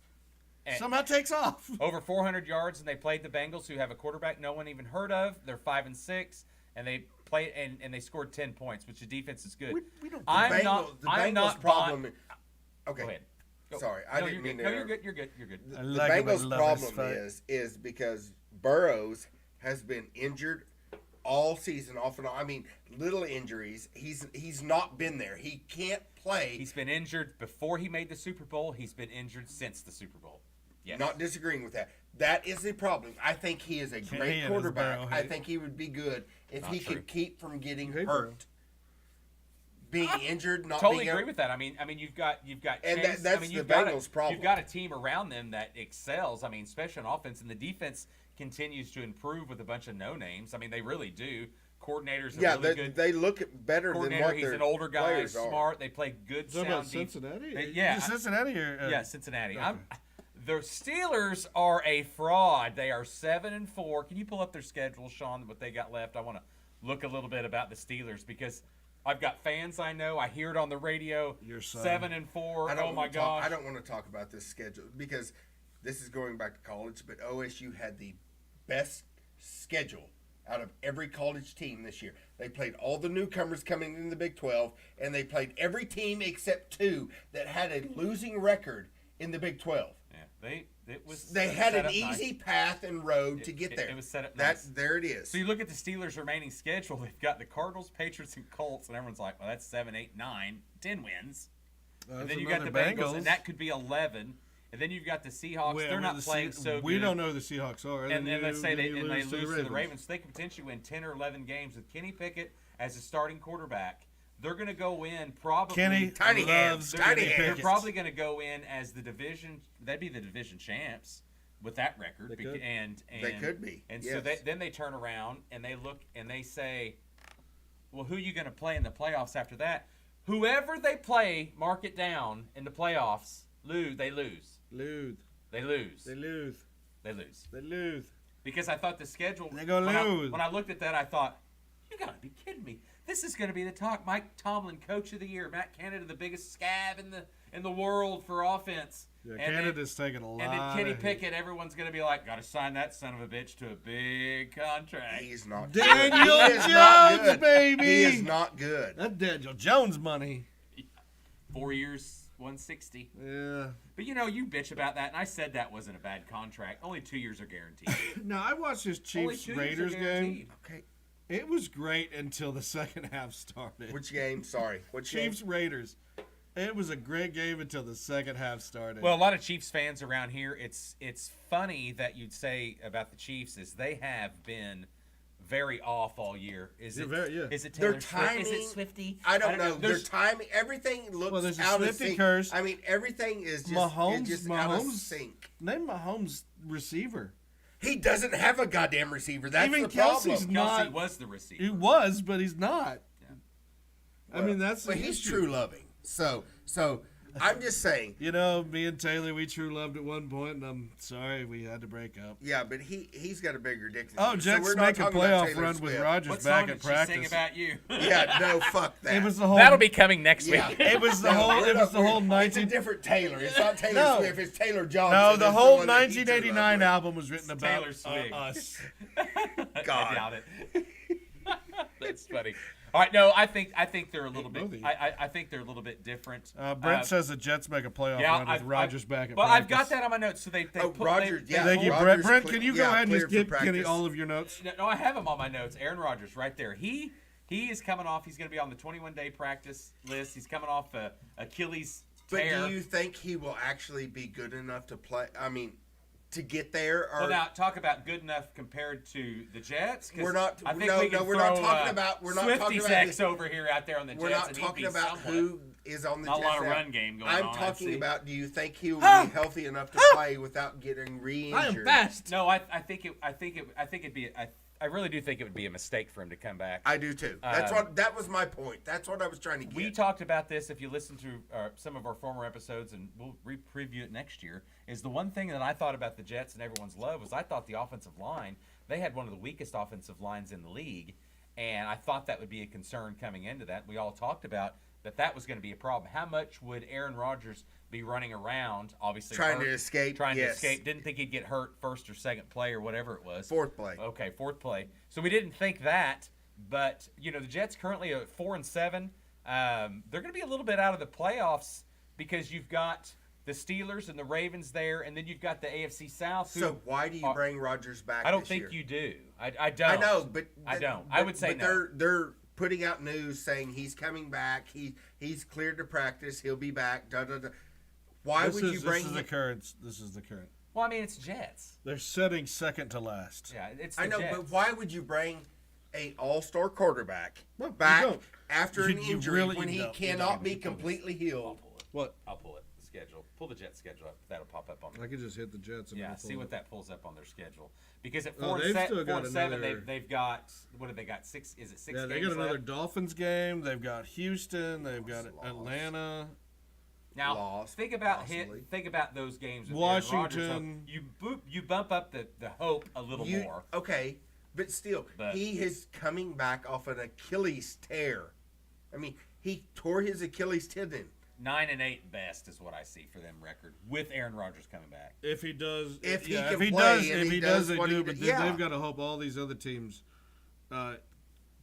And- somehow takes off. Over 400 yards, and they played the Bengals, who have a quarterback no one even heard of. They're 5-6, and they played and they scored 10 points, which the defense is good. We don't. I'm The not. Bengals I'm not. problem. Go Okay, ahead. Go. sorry, I No, didn't you're mean good. to. No, you're good. You're good. You're good. I The like it when Bengals' lovers problem fight. is because Burrows has been injured all season, off and on. I mean, little injuries. He's not been there. He can't play. He's been injured before he made the Super Bowl. He's been injured since the Super Bowl. Yes. Not disagreeing with that. That is the problem. I think he is a He great is quarterback. Burrow, I hey. think he would be good if Not he true. could keep from getting Hey, hurt. Being injured, not Totally being agree able- with that. I mean, you've got And Chase. that's I mean, the you've got Bengals' problem. You've got a team around them that excels. I mean, especially on offense, and the defense continues to improve with a bunch of no names. I mean, they really do. Coordinators are Yeah, really good. they look better than Coordinator, what he's their an older guy, players are. smart. They play good Is that about sound defense. Cincinnati? Yeah, Is it Cincinnati or Yeah, Cincinnati. Okay. The Steelers are a fraud. They are 7-4. Can you pull up their schedule, Sean? What they got left? I want to look a little bit about the Steelers because I've got fans I know. I hear it on the radio. Your son. 7-4. I don't Oh my wanna talk- gosh. I don't want to talk about this schedule because this is going back to college, but OSU had the best schedule out of every college team this year. They played all the newcomers coming in the Big 12, and they played every team except two that had a losing record in the Big 12. Yeah, They had set an up nice. easy path and road to get there. It was set up That's nice. there it is. So you look at the Steelers' remaining schedule. They've got the Cardinals, Patriots, and Colts, and everyone's like, "Well, that's 7, 8, 9, 10 wins." And then you got the Bengals, and that could be 11. And then you've got the Seahawks. They're not playing so We good. don't know who the Seahawks are. And let's say they lose to the Ravens. Ravens. So they could potentially win 10 or 11 games with Kenny Pickett as a starting quarterback. They're going to go in probably. Kenny Tiny loves hands, tiny Kenny hands. They're Pickett. probably going to go in as the division. They'd be the division champs with that record. They could. And They could be, And yes. so then they turn around and they look and they say, "Well, who are you going to play in the playoffs after that?" Whoever they play, mark it down in the playoffs. They lose. Lose. They lose. They lose. They lose. They lose. Because I thought the schedule. They gonna lose. When I looked at that, I thought, you gotta be kidding me. This is gonna be the talk. Mike Tomlin, Coach of the Year. Matt Canada, the biggest scab in the world for offense. Yeah, And Canada's taking a lot. And then Kenny of Pickett, everyone's going to be like, got to sign that son of a bitch to a big contract. He's not Daniel good. He is not Jones, good. baby. He is not good. That Daniel Jones money. 4 years, 160. Yeah. But you bitch about that, and I said that wasn't a bad contract. Only 2 years are guaranteed. No, I watched this Only Chiefs 2 years are Raiders game. guaranteed. Okay. It was great until the second half started. Which game? Sorry. Which Chiefs game? Raiders. It was a great game until the second half started. Well, a lot of Chiefs fans around here, it's funny that you'd say about the Chiefs is they have been very off all year. Is it Their Taylor Swift? timing. Is it Swifty? I don't know. Their There's- timing. Everything looks Well, there's a out of Swifty sync. curse. I mean, everything is just, out of sync. Name Mahomes receiver. He doesn't have a goddamn receiver. That's Even the problem. Kelsey's Kelsey not. was the receiver. He was, but he's not. Yeah. I mean, that's the But he's issue. true loving. So I'm just saying. You know, me and Taylor, we true loved at one point, and I'm sorry we had to break up. Yeah, but he's got a bigger dick than Oh, you. Jets we're not make a talking about playoff Taylor run Swift. with Rodgers What back song at did she practice. sing about you? Yeah, no, fuck that. It was the whole. That'll be coming next Yeah. week. It was the No, whole. we're It was not- the whole It's a 19. different Taylor. It's not Taylor No. Swift. It's Taylor Johnson. No, the It's whole one that he drew up 1989 with. album was written about Taylor Swift. us. I God. doubt it. That's funny. All right, no, I think they're a little bit. Movie. I think they're a little bit different. Brent says the Jets make a playoff run with Rodgers back at Well, practice. I've got that on my notes. So they Oh, put Rodgers, they, yeah. Thank you, Rodgers Brent. cle- Can you yeah, go ahead and just cleared give for Kenny practice. all of your notes? No, I have him on my notes. Aaron Rodgers, right there. He is coming off. He's going to be on the 21-day practice list. He's coming off a Achilles But tear. do you think he will actually be good enough to play? I mean, to get there? Or Well, now talk about good enough compared to the Jets. 'cause We're not- I think no, we can no, we're not throw, talking about- we're not Swifty talking about sex the- over here out there on the we're Jets. not and he'd talking be about somewhat. who is on the Not a Jets lot of now. run game going I'm on, I talking see. about, do you think he will Ah! be healthy enough to play without getting re-injured? I am fast. No, I think it'd be. I really do think it would be a mistake for him to come back. I do too. That was my point. That's what I was trying to get. We talked about this. If you listen to some of our former episodes, and we'll preview it next year, is the one thing that I thought about the Jets and everyone's love was I thought the offensive line, they had one of the weakest offensive lines in the league, and I thought that would be a concern coming into that. We all talked about that was going to be a problem. How much would Aaron Rodgers be running around, obviously Trying hurt, to escape, Trying yes. to escape. Didn't think he'd get hurt first or second play or whatever it was. Fourth play. Okay, fourth play. So we didn't think that, but the Jets currently are 4-7. They're going to be a little bit out of the playoffs because you've got the Steelers and the Ravens there, and then you've got the AFC South. Who So why do you are- bring Rodgers back? I don't this think year? you do. I don't. I know, but I don't. I would say but no. They're putting out news saying he's coming back. He's cleared to practice. He'll be back. Da da da. Why would you bring This is the him? current. This is the current. Well, I mean, it's Jets. They're setting second to last. Yeah, it's the I know, Jets. but why would you bring a all-star quarterback No, you back don't. after an You injury really- when you he don't. You cannot don't. be You don't. completely I'll healed? pull it. What? I'll pull it. The schedule. Pull the Jets schedule up. That'll pop up on I could just hit the Jets. And Yeah, it'll see pull what it. that pulls up on their schedule. Because at Oh, 4 they've and still got 7, another- they've got what have they got? 6? Is it 6 Yeah, they games got another left? Dolphins game. They've got Houston. They've got Loss. Atlanta. Now Lost, think about possibly. think about those games. With Aaron Rodgers. Washington. So you bump up the hope a little more. Okay, but still, But- he is coming back off an Achilles tear. I mean, he tore his Achilles tendon. 9-8 best is what I see for them record with Aaron Rodgers coming back. If he does, If he yeah, can if he play does, and if he he does does, they what do. he But did- yeah. they've got to hope all these other teams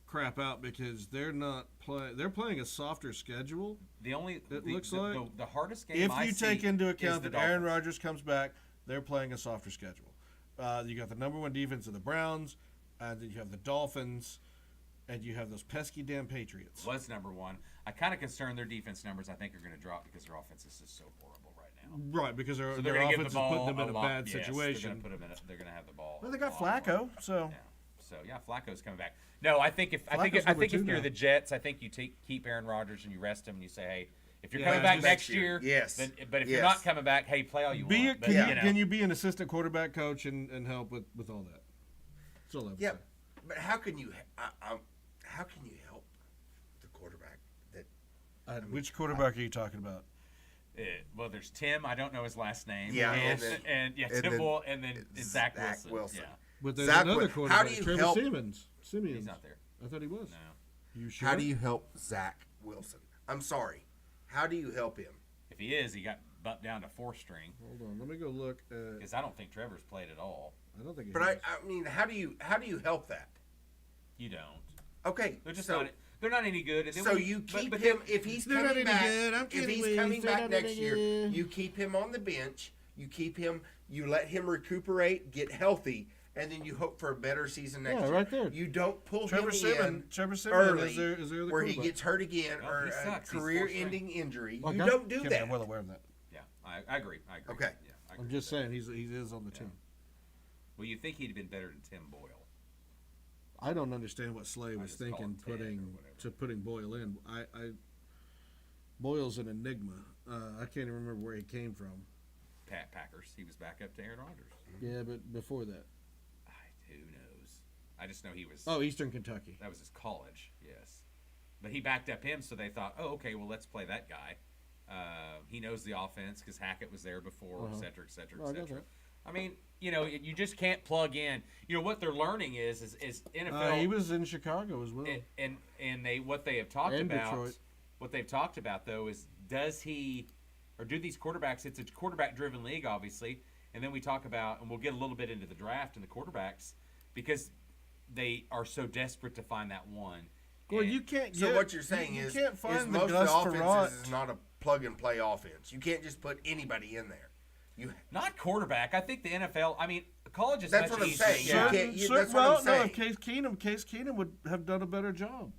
crap out because they're not playing. They're playing a softer schedule. The only It the, looks the, like the hardest game If I you see take into is account the that Aaron Dolphins. Rodgers comes back, they're playing a softer schedule. You got the number one defense of the Browns, and then you have the Dolphins, and you have those pesky damn Patriots. was number one. I kind of concerned their defense numbers. I think are going to drop because their offense is just so horrible right now. Right, because So their gonna give offense is the ball putting them in a lot- bad yes, They're situation. going to put them in. They're going to have the ball. Well, they a got lot more. Flacco, so Yeah. So yeah, Flacco's coming back. No, I think if Flacco's I number think if 2 you're now. the Jets, I think you keep Aaron Rodgers and you rest him and you say, hey, if you're Yeah, coming back just next year, yes. Then, but if Yes. you're not coming back, hey, play all you want. But, can you be an assistant quarterback coach and help with all that? That's all I would Yeah, say. but how can you how can you help the quarterback that Which quarterback are you talking about? well, there's Tim. I don't know his last name. Yeah, and and Tim then Bull, and then Zach Wilson. Wilson. Yeah, But there's Zach, another how quarterback, do you Trevor help- Simeons. he's not there. I thought he was. No, You sure? How do you help Zach Wilson? I'm sorry. How do you help him? if he is, he got bumped down to 4th string. Hold on, let me go look at. Because I don't think Trevor's played at all. I don't think. But I mean, how do you help that? You don't. Okay, They're just not. They're not any good. And then so you keep him if he's They're not coming any back. good. I'm If kidding he's with you. coming They're back not next any year, good. you keep him on the bench. You keep him. You let him recuperate, get healthy, and then you hope for a better season next year. right there. You don't pull Trevor him Simmons early is there the where he quarterback. gets hurt again No, or he a sucks. He's career-ending injury. Okay. You don't do Kim, that. I'm well aware of that. Yeah, I agree. Okay. Yeah, I agree I'm just with saying he is on the team. Well, you think he'd have been better than Tim Boyle? I don't understand what Slay was just call thinking him Ted or putting Boyle in. Boyle's an enigma. I can't even remember where he came from. Packers. He was back up to Aaron Rodgers. Yeah, but before that. Who knows? I just know he was. Oh, Eastern Kentucky. That was his college. Yes, but he backed up him, so they thought, oh, okay, well, let's play that guy. He knows the offense because Hackett was there before, et cetera, et cetera, Oh, I et got cetera. that. I mean, you just can't plug in. What they're learning is NFL. He was in Chicago as well. and what they have talked And about. Detroit. What they've talked about though is does he or do these quarterbacks? It's a quarterback-driven league, obviously, and then we talk about, and we'll get a little bit into the draft and the quarterbacks because they are so desperate to find that one. Well, And you can't. So get, what you're saying you is can't find most the Gus of the Frerotte. offenses is not a plug-and-play offense. You can't just put anybody in there. not quarterback. I think the NFL. I mean, college is That's much what I'm easier. saying. Yeah. You can't- that's what Well, I'm no, saying. Case Keenum would have done a better job.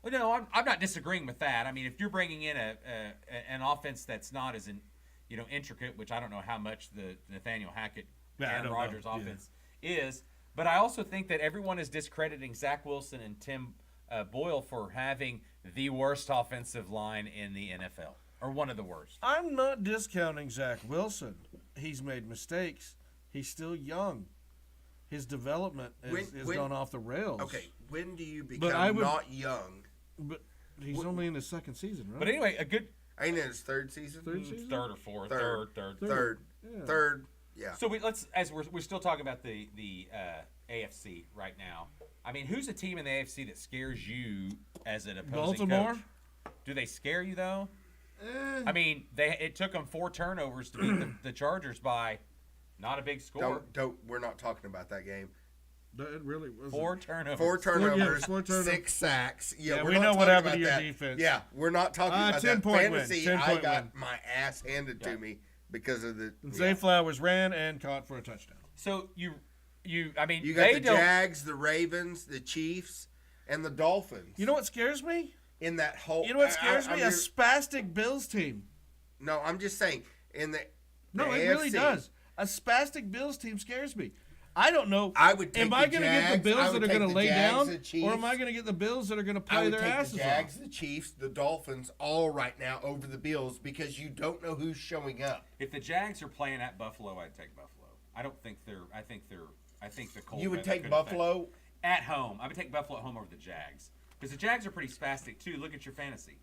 Well, no, I'm not disagreeing with that. I mean, if you're bringing in an offense that's not as intricate, which I don't know how much the Nathaniel Hackett, Yeah, I Aaron don't know. Rodgers Yeah. offense is, but I also think that everyone is discrediting Zach Wilson and Tim Boyle for having the worst offensive line in the NFL, or one of the worst. I'm not discounting Zach Wilson. He's made mistakes. He's still young. His development has gone off the rails. Okay, when do you But become not young? But he's only in his second season, right? But anyway, a good Ain't it his third season? Third season? third or fourth, Third. third. Yeah. Third. Yeah. So we're still talking about the AFC right now. I mean, who's a team in the AFC that scares you as an opposing Baltimore? coach? Do they scare you though? Eh. I mean, it took them 4 turnovers to beat the Chargers by not a big score. We're not talking about that game. It really was 4 turnovers. 4 turnovers, 4 turnovers. 6 sacks. Yeah, we're we not know what talking happened about to your that. defense. Yeah, we're not talking about 10 that. point win, Fantasy, 10 I point got win. my ass handed to me because of the. Zay Flowers ran and caught for a touchdown. So I mean, You got they the don't. Jags, the Ravens, the Chiefs, and the Dolphins. You know what scares me? in that whole. You know what scares me? I'm A spastic Bills team. No, I'm just saying in the. No, the it really AFC, does. A spastic Bills team scares me. I don't know. I would take am I the going to get the Jags, Bills I that would are take going to the lay Jags, down, the Chiefs. or am I going to get the Bills that are going to I play would their take asses the Jags, off? the Chiefs, the Dolphins, all right now over the Bills because you don't know who's showing up. If the Jags are playing at Buffalo, I'd take Buffalo. I don't think they're. I think the cold. You would weather take could Buffalo. affect- at home. I would take Buffalo at home over the Jags because the Jags are pretty spastic too. Look at your fantasy.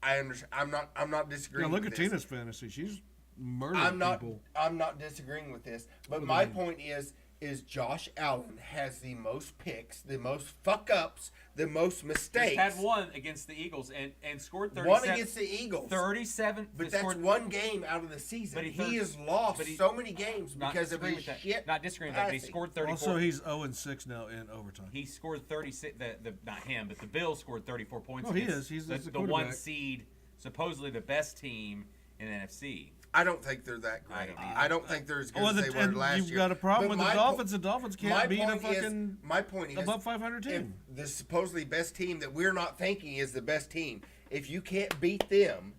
I understand. I'm not Yeah, disagreeing. look with at this. Tina's fantasy. She's murdering people. I'm not disagreeing with this, but my point is Josh Allen has the most picks, the most fuck ups, the most mistakes. Just had one against the Eagles and scored 37. One against the Eagles. 37. But that's scored, one game out of the season. But he has lost so many games because of his shit. Not disagreeing with that, but he passing. scored 34. Also, he's 0-6 now in overtime. He scored 36. Not him, but the Bills scored 34 points. Oh, he against is. He's the the one quarterback. seed, supposedly the best team in the NFC. I don't think they're that great. I don't either. I don't think they're as good Well, as they were last you've year. got a problem But with the my Dolphins. The Dolphins my can't beat a point is- fucking my point is, above 500 if team. the supposedly best team that we're not thinking is the best team, if you can't beat them,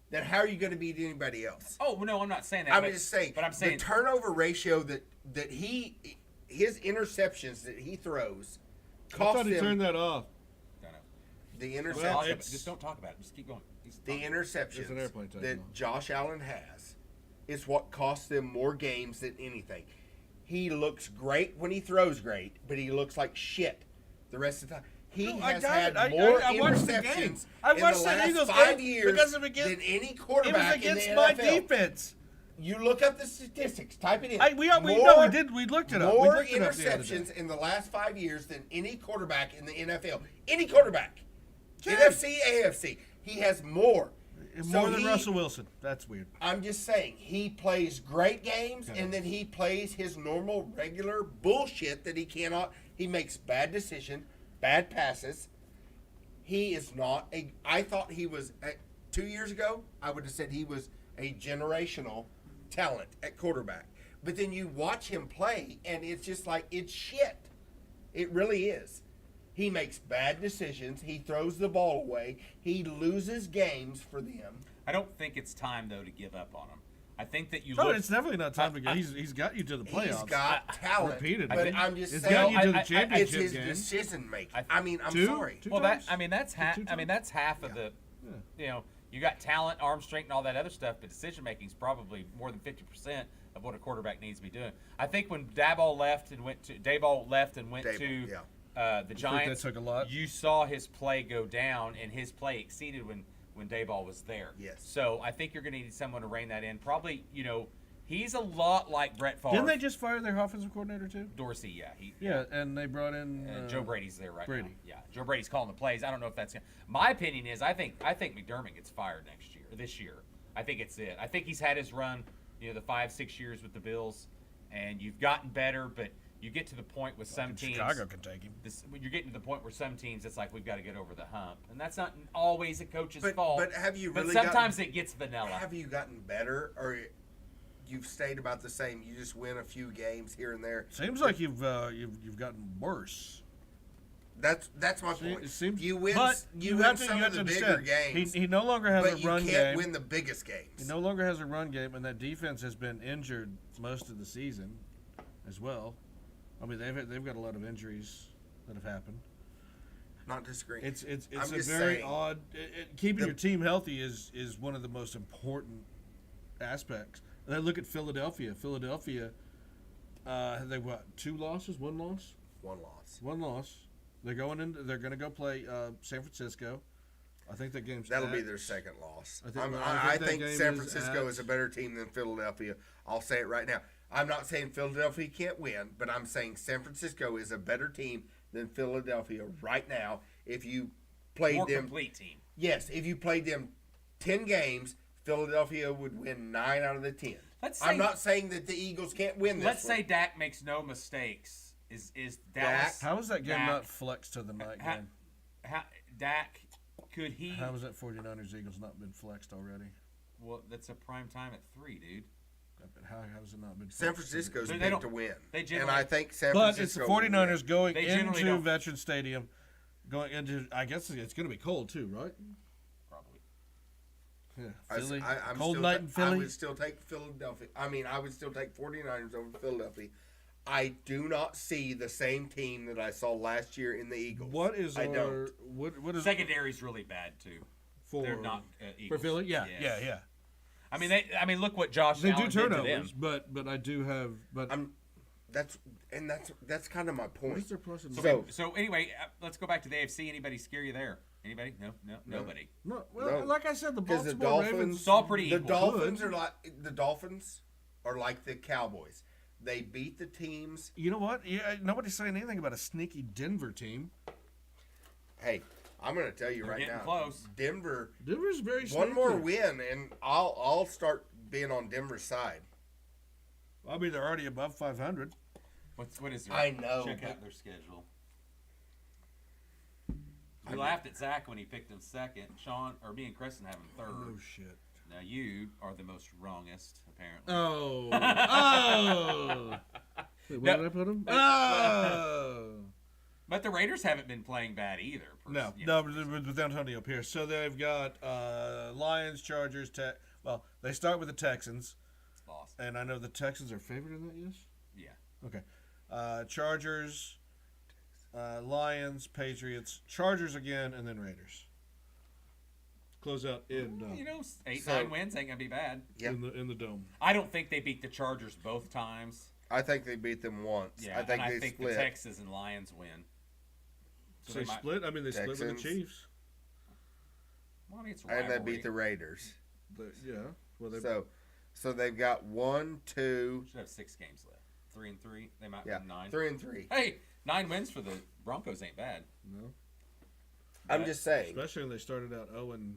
then how are you going to beat anybody else? Oh no, I'm not saying that. I'm but, just saying, But I'm saying the turnover ratio that his interceptions that he throws I cost thought he him turned that off. No, no. the Talk interceptions. about it. it's- Just don't talk about it. Just keep going. The It's an interceptions airplane taking that off. Josh Allen has is what costs them more games than anything. He looks great when he throws great, but he looks like shit the rest of the time. He No, I has got had it. more I watched the game. interceptions I in watched the the last Eagles 5 game years because of against- than any It was quarterback against in the my NFL. defense. You look up the statistics. Type it in. We More- looked it up. We More looked it up the other day. interceptions in the last 5 years than any quarterback in the NFL. Any quarterback. Ken. NFC, AFC. He has more. More than Russell Wilson. That's weird. I'm just saying, he plays great games, and then he plays his normal, regular bullshit that he cannot. He makes bad decisions, bad passes. He is not a. I thought he was 2 years ago. I would have said he was a generational talent at quarterback. But then you watch him play, and it's just like it's shit. It really is. He makes bad decisions. He throws the ball away. He loses games for them. I don't think it's time though to give up on him. I think that you No, look. it's definitely not time to go. He's got you to the playoffs. He's got talent. Repeatedly. But I'm just It's saying, got you to the it's championship his game. decision making. I mean, I'm Two? sorry. Two Well, times? that's half. Two I mean, that's half of the. You know, you got talent, arm strength, and all that other stuff, but decision making is probably more than 50% of what a quarterback needs to be doing. I think when Daboll left and went to the Giants, that took a lot. you saw his play go down, and his play exceeded when Daboll was there. Yes. So I think you're going to need someone to rein that in. Probably, he's a lot like Brett Favre. Didn't they just fire their offensive coordinator too? Dorsey, yeah. Yeah, and they brought in Joe Brady's there right now. Brady. Yeah, Joe Brady's calling the plays. I don't know if that's my opinion is I think McDermott gets fired this year. I think it's it. I think he's had his run, the 5-6 years with the Bills, and you've gotten better, but you get to the point with some teams. Chicago can take him. You're getting to the point where some teams, it's like we've got to get over the hump, and that's not always a coach's fault. But have you really? But sometimes it gets vanilla. Have you gotten better, or you've stayed about the same? You just win a few games here and there. Seems like you've gotten worse. That's my point. It seems, you win. But you have win to, some you have of the to bigger understand, games. He no longer has but a run you game. can't win the biggest games. He no longer has a run game, and that defense has been injured most of the season, as well. I mean, they've got a lot of injuries that have happened. Not disagreeing. It's I'm a just very saying, odd. Keeping your team healthy is one of the most important aspects. And then look at Philadelphia. Philadelphia, they what? 2 losses? 1 loss? 1 loss. 1 loss. They're going to go play San Francisco. I think that game's That'll at. be their second loss. I I think think that game San is Francisco at. is a better team than Philadelphia. I'll say it right now. I'm not saying Philadelphia can't win, but I'm saying San Francisco is a better team than Philadelphia right now. If you played More them, complete team. yes, if you played them 10 games, Philadelphia would win 9 out of the 10. I'm not saying that the Eagles can't win this. Let's say Dak makes no mistakes. Is Dallas? How is that game Dak, not flexed to the night game? Dak, could he? How has that 49ers Eagles not been flexed already? Well, that's a prime time at 3, dude. How has it not been San flexed? Francisco's They big don't- to win. they And generally- I think San But it's Francisco the will win. 49ers going They generally into don't. Veterans Stadium, going into. I guess it's going to be cold too, right? Probably. Yeah, Philly. I'm Cold still night in I Philly. would still take Philadelphia. I would still take 49ers over Philadelphia. I do not see the same team that I saw last year in the Eagles. What is I our don't. what is Secondary's really bad too. for They're not for Eagles. Philly? Yeah, Yes. yeah. I mean, look what Josh They Allen do did to them. turnovers, but I do have. But That's kind of my what is point. their plus and So anyway, let's go back to the AFC. Anybody scare you there? Anybody? No, nobody. no, well, No. like I said, the Because the Baltimore Dolphins, Ravens. It's all pretty the equal. Dolphins are like the Cowboys. They beat the teams. You know what? Yeah, nobody's saying anything about a sneaky Denver team. Hey, I'm going to tell you They're right getting now, close. Denver. Denver's very sneaky. One more win, and I'll start being on Denver's side. I mean, they're already above 500. What is their? I know, Check but- out their schedule. We laughed at Zach when he picked him second. Sean or me and Creston have him third. Oh shit. Now you are the most wrongest, apparently. Oh. Oh. Wait, where did I put them? Oh. But the Raiders haven't been playing bad either. No, with Antonio Pierce. So they've got Lions, Chargers, well, they start with the Texans, Lost. and I know the Texans are favored in that, yes? Yeah. Okay. Chargers, Lions, Patriots, Chargers again, and then Raiders. Close out in 8-9 wins ain't gonna be bad. Yep. in the dome. I don't think they beat the Chargers both times. I think they beat them once. Yeah, I think and they I think split. the Texans and Lions win. So they split? I mean, they split with the Texans. Chiefs. Well, I mean, it's a and they rivalry. beat the Raiders. Yeah. Well, they So they've got 1, 2. Should have 6 games left. 3-3. They might Yeah, win 9. 3 and 3. Hey, 9 wins for the Broncos ain't bad. No. I'm just saying. Especially when they started out 0 and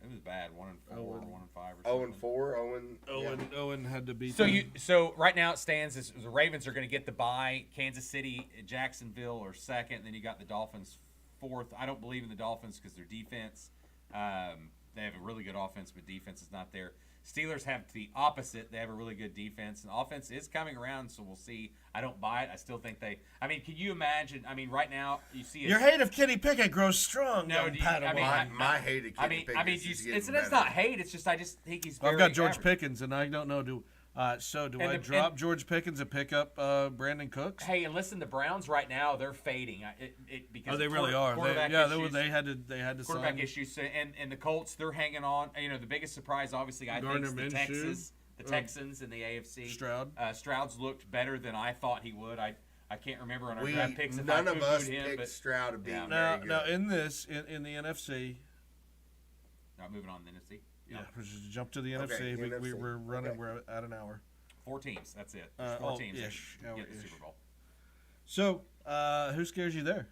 It was bad. 1-4, 1-5, or something. 0-4, Owen had to beat. So right now it stands as the Ravens are going to get the bye. Kansas City, Jacksonville are second, and then you got the Dolphins fourth. I don't believe in the Dolphins because their defense. They have a really good offense, but defense is not there. Steelers have the opposite. They have a really good defense, and offense is coming around, so we'll see. I don't buy it. I still think they – I mean, can you imagine – I mean, right now you see – Your hate of Kenny Pickett grows strong, No, young do you- Padawan. I mean, my hate of Kenny Pickett it's not hate. It's just I just think he's very I've got George average. Pickens, and I don't know. Do I drop George Pickens and pick up Brandon Cooks? Hey, and listen, the Browns right now they're fading. Because They of really are. quarterback They issues. had to Quarterback sign. issues, so, and the Colts they're hanging on. You know, the biggest surprise, obviously, I think, Gardner is the Minshew. Texans in the AFC. Stroud. Stroud's looked better than I thought he would. I can't remember on our draft picks if none I of us poo-pooed him, picked but Stroud to beat. Yeah. Now in the NFC, not moving on to the NFC. yeah, let's just jump to the Okay, NFC. NFC. We're running. Okay. We're at an hour. 4 teams. That's it. Uh, 4 oh, teams ish, that get the hour-ish. Super Bowl. So, who scares you there?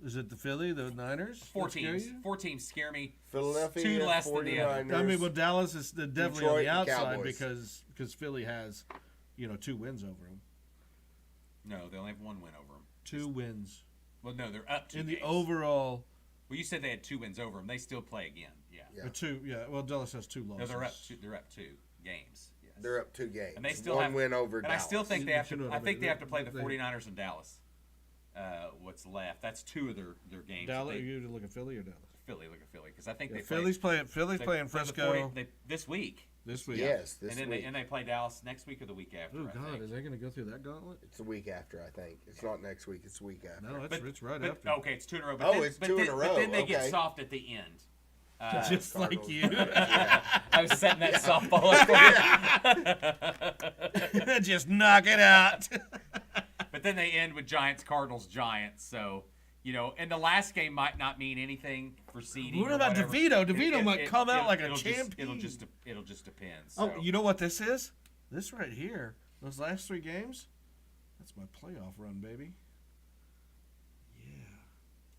Is it the Philly, the Niners? 4 that scare teams. you? 4 teams scare me. Philadelphia, 2 less than the other. 49ers. I mean, well, Dallas is definitely on Detroit the and outside Cowboys. because Philly has, 2 wins over them. No, they only have 1 win over them. 2 wins Well, no, they're up 2 in games. the overall. Well, you said they had 2 wins over them. They still play again. Yeah. Yeah. 2. Yeah. Well, Dallas has 2 losses. No, they're up 2. They're up 2 games. Yes. They're up 2 games. And they still one have win over And Dallas. I still think they have You to. know I what I think mean. they have to play the They- 49ers in Dallas. What's left? That's 2 of their games. that Dallas. they- You look at Philly or Dallas? Philly, look at Philly, because I think Yeah, they Philly's playing. Philly's they- playing they- the Frisco 40 this week. this week. Yes, this and then week. they play Dallas next week or the week after. Oh I God, think. is they going to go through that gauntlet? It's the week after, I think. It's not next week. It's the week after. No, But- it's right but- after. Okay, it's 2 in a row. But Oh, then, it's but 2 in then- a But row, then they get okay. soft at the end. Just like Cardinals. you. I was setting that softball up for you. Just knock it out. But then they end with Giants, Cardinals, Giants. So, and the last game might not mean anything for seeding. What or about whatever. DeVito? DeVito might come out like a it'll champion. It'll just depend. Oh, So. you know what this is? This right here. Those last 3 games. That's my playoff run, baby. Yeah,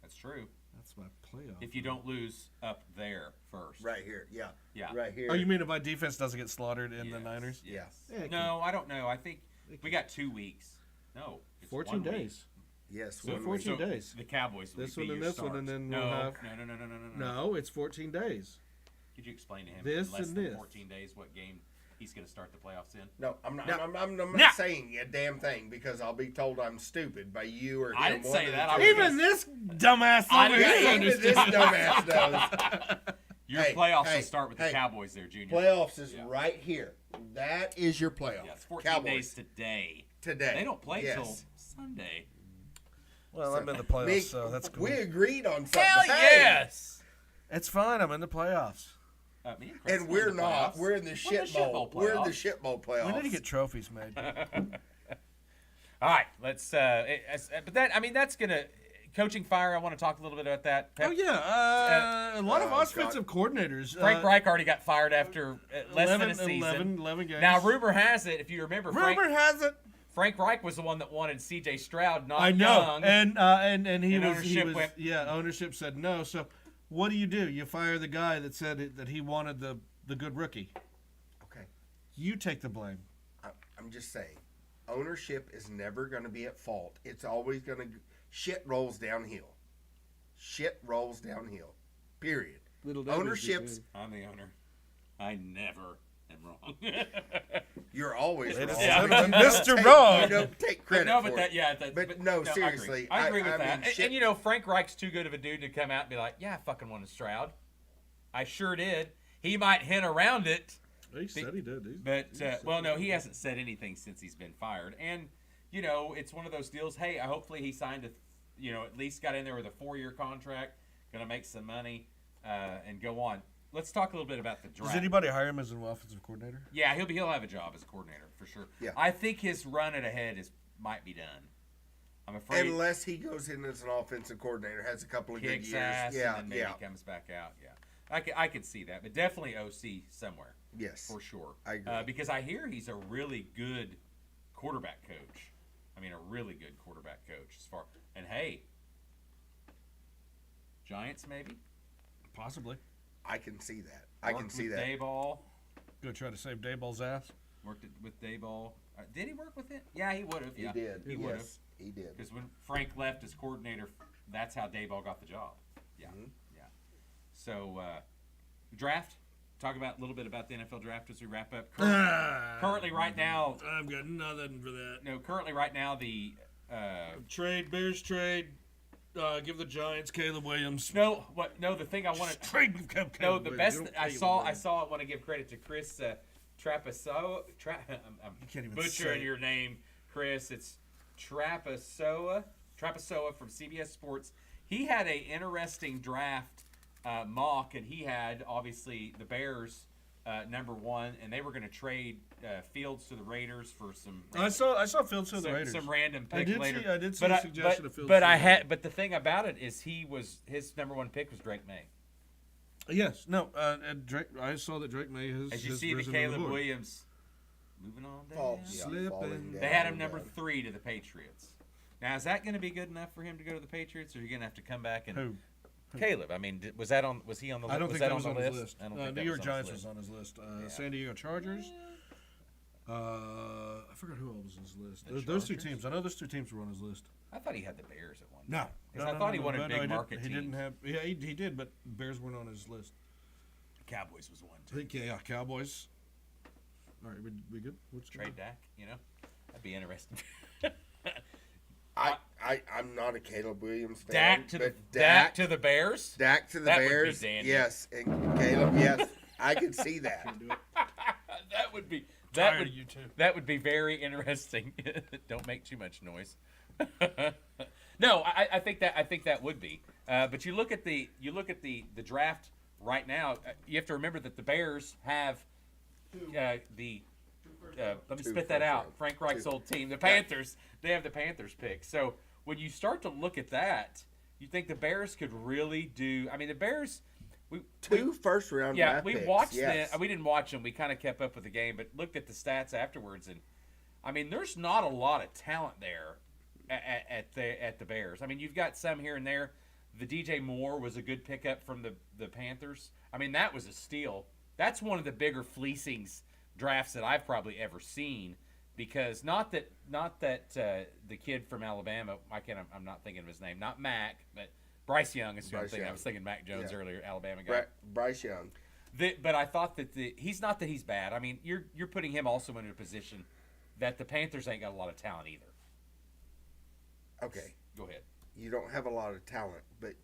That's true. that's my playoff. If you don't lose up there first. Right here. Yeah. Yeah. Right here. Oh, you mean if my defense doesn't get slaughtered in the Yes, Niners? Yes. Yeah, it No, I don't know. I think we got 2 weeks. No. It's 14 1 week. days. Yes. So, one 14 week. days. The Cowboys would This be one and your this one, and stars. then no, we'll have- No. No, it's 14 days. Could you explain to him This in less and than this. 14 days what game he's going to start the playoffs in? No, I'm not. No. I'm not No. saying a damn thing because I'll be told I'm stupid by you or him. I didn't one say of the that. two. I was Even this dumbass I over didn't here Yeah, say even this dumbass knows. Your Hey, playoffs hey, will start with the hey. Cowboys there, Junior. Playoffs is Yeah. right here. That is your playoff. Yeah, it's 14 Cowboys days today. today. They don't play Yes. till Sunday. Well, I'm in the playoffs, Me- so that's cool. We agreed on something. Hell Hey! yes! It's fine. I'm in the playoffs. Me and Chris And won we're the not. playoffs. We're in the shit bowl. We're in the shit bowl playoffs. We need to get trophies made. All right, let's. But that's gonna coaching fire. I want to talk a little bit about that. Oh yeah, a lot of Oh, offensive coordinators. Frank Reich already got fired after less than a season. 11 games. Now, rumor has it, if you remember, rumor has it. Frank Reich was the one that wanted C.J. Stroud, not I know, Young. and he And was ownership went- ownership said no. So what do? You fire the guy that said that he wanted the good rookie. Okay. You take the blame. I'm just saying, ownership is never going to be at fault. It's always going to shit rolls downhill. Shit rolls downhill. Period. Ownerships. I'm the owner. I never am wrong. You're always wrong. Yeah. You don't Mr. take- Wrong. You don't take credit no, but for that, it. yeah. That, But no, I seriously, agree. I agree with I that. mean, shit- And Frank Reich's too good of a dude to come out and be like, yeah, I fucking wanted Stroud. I sure did. He might hint around it. He said he did. But, well, no, he hasn't said anything since he's been fired. And, it's one of those deals. Hey, hopefully he signed at least got in there with a 4-year contract, going to make some money and go on. Let's talk a little bit about the draft. Does anybody hire him as an offensive coordinator? Yeah, he'll have a job as a coordinator for sure. Yeah. I think his run at a head might be done. I'm afraid. Unless he goes in as an offensive coordinator, has a couple of good Kicks years. ass Yeah, and then maybe yeah. comes back out. Yeah, I could see that, but definitely OC somewhere Yes. for sure. I agree. Because I hear he's a really good quarterback coach. I mean, a really good quarterback coach. And hey, Giants maybe. Possibly. I can see that. I can Worked see with that. Dayball. Go try to save Dayball's ass. Worked it with Dayball. Did he work with it? Yeah, he would have. He Yeah, did. He would have. Yes, he did. Because when Frank left as coordinator, that's how Dayball got the job. Yeah, yeah. So draft. Talk about a little bit about the NFL draft as we wrap up. Currently, right now. I've got nothing for that. No, currently, right now, the Bears trade. Give the Giants Caleb Williams. no, what? No, the thing I want to Trade Caleb no, the Williams. best You don't I pay saw. him. I saw. I want to give credit to Chris Trapasoa. I'm can't even butchering say your name, Chris. It's Trapasoa from CBS Sports. He had a interesting draft mock, and he had obviously the Bears number 1, and they were going to trade Fields to the Raiders for some. I saw Fields to the Raiders. Some random pick I did later. see a suggestion of Fields. But to I the had. But the thing about it is, his number 1 pick was Drake May. Yes, no. And Drake, I saw that Drake May has. As you has see, the risen on Caleb board. Williams moving on down. Fall, Slipping. falling They had down, him number down. 3 to the Patriots. Now, is that going to be good enough for him to go to the Patriots, or are you going to have to come back and Who? Caleb? I mean, was he on the list? I don't think that was on his list. I don't think New that York was on his Giants list. was on his list. Yeah. San Diego Chargers. I forgot who else was on his list. The Those two Chargers? teams. I know those two teams were on his list. I thought he had the Bears at one. No, Because I thought he wanted big he market didn't, He teams. didn't have. Yeah, he did, but Bears weren't on his list. Cowboys was one I too. think yeah, Cowboys. All right, we good? What's Trade Dak, that'd be interesting. I'm not a Caleb Williams fan. Dak to the but Dak to the Bears. Dak to the That would be Bears. dandy. Yes, and Caleb. Yes, I could see that. That would be Tired of you two. That would be very interesting. Don't make too much noise. No, I think that would be. But you look at the draft right now. You have to remember that the Bears have let me spit that first out. round. Frank Reich's Two. old team, the Panthers. They have the Panthers pick. So when you start to look at that, you think the Bears could really do. I mean, the Bears. Two first round. Yeah, draft we picks, watched yes. them. We didn't watch them. We kind of kept up with the game, but looked at the stats afterwards, and I mean, there's not a lot of talent there at the Bears. I mean, you've got some here and there. The DJ Moore was a good pickup from the Panthers. I mean, that was a steal. That's one of the bigger fleecings drafts that I've probably ever seen. Because not that the kid from Alabama, I'm not thinking of his name, not Mac, but Bryce Young is who I'm Bryce thinking. I Young. was thinking Mac Jones Yeah. earlier, Alabama guy. Bryce Young. But I thought that he's not that he's bad. I mean, you're putting him also in a position that the Panthers ain't got a lot of talent either. Okay, Go ahead. you don't have a lot of talent, but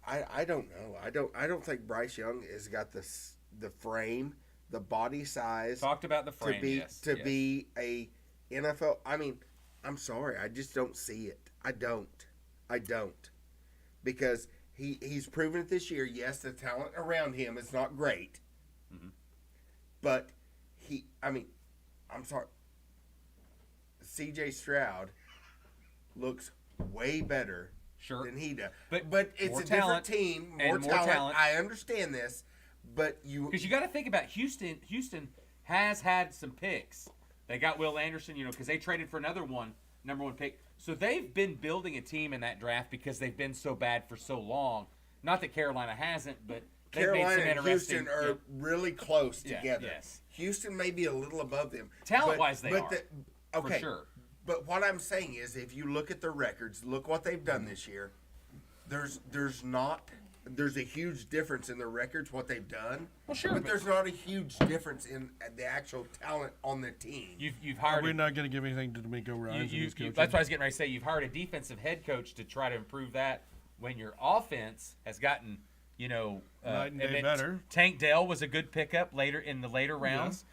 I don't know. I don't think Bryce Young has got the frame, the body size Talked about the frame. Yes. be a NFL. I mean, I'm sorry, I just don't see it. I don't, because he's proven it this year. Yes, the talent around him is not great, but I'm sorry. C.J. Stroud looks way better Sure. than he does. But But it's more a different talent team, and more more talent. talent. I understand this, but Because you got to think about Houston. Houston has had some picks. They got Will Anderson, because they traded for another number 1 pick. So they've been building a team in that draft because they've been so bad for so long. Not that Carolina hasn't, but they've made some Carolina and interesting. Houston are really close Yeah, together. yes. Houston may be a little above them. Talent-wise, they but are, okay, for sure. But what I'm saying is, if you look at their records, look what they've done this year. There's a huge difference in their records, what they've done. Well, sure, but but- there's not a huge difference in the actual talent on the team. You've hired. We're not going to give anything to D'Amico Ryans and his coaching. That's what I was getting ready to say. You've hired a defensive head coach to try to improve that. When your offense has gotten, Night and day better. Tank Dell was a good pickup in the later rounds.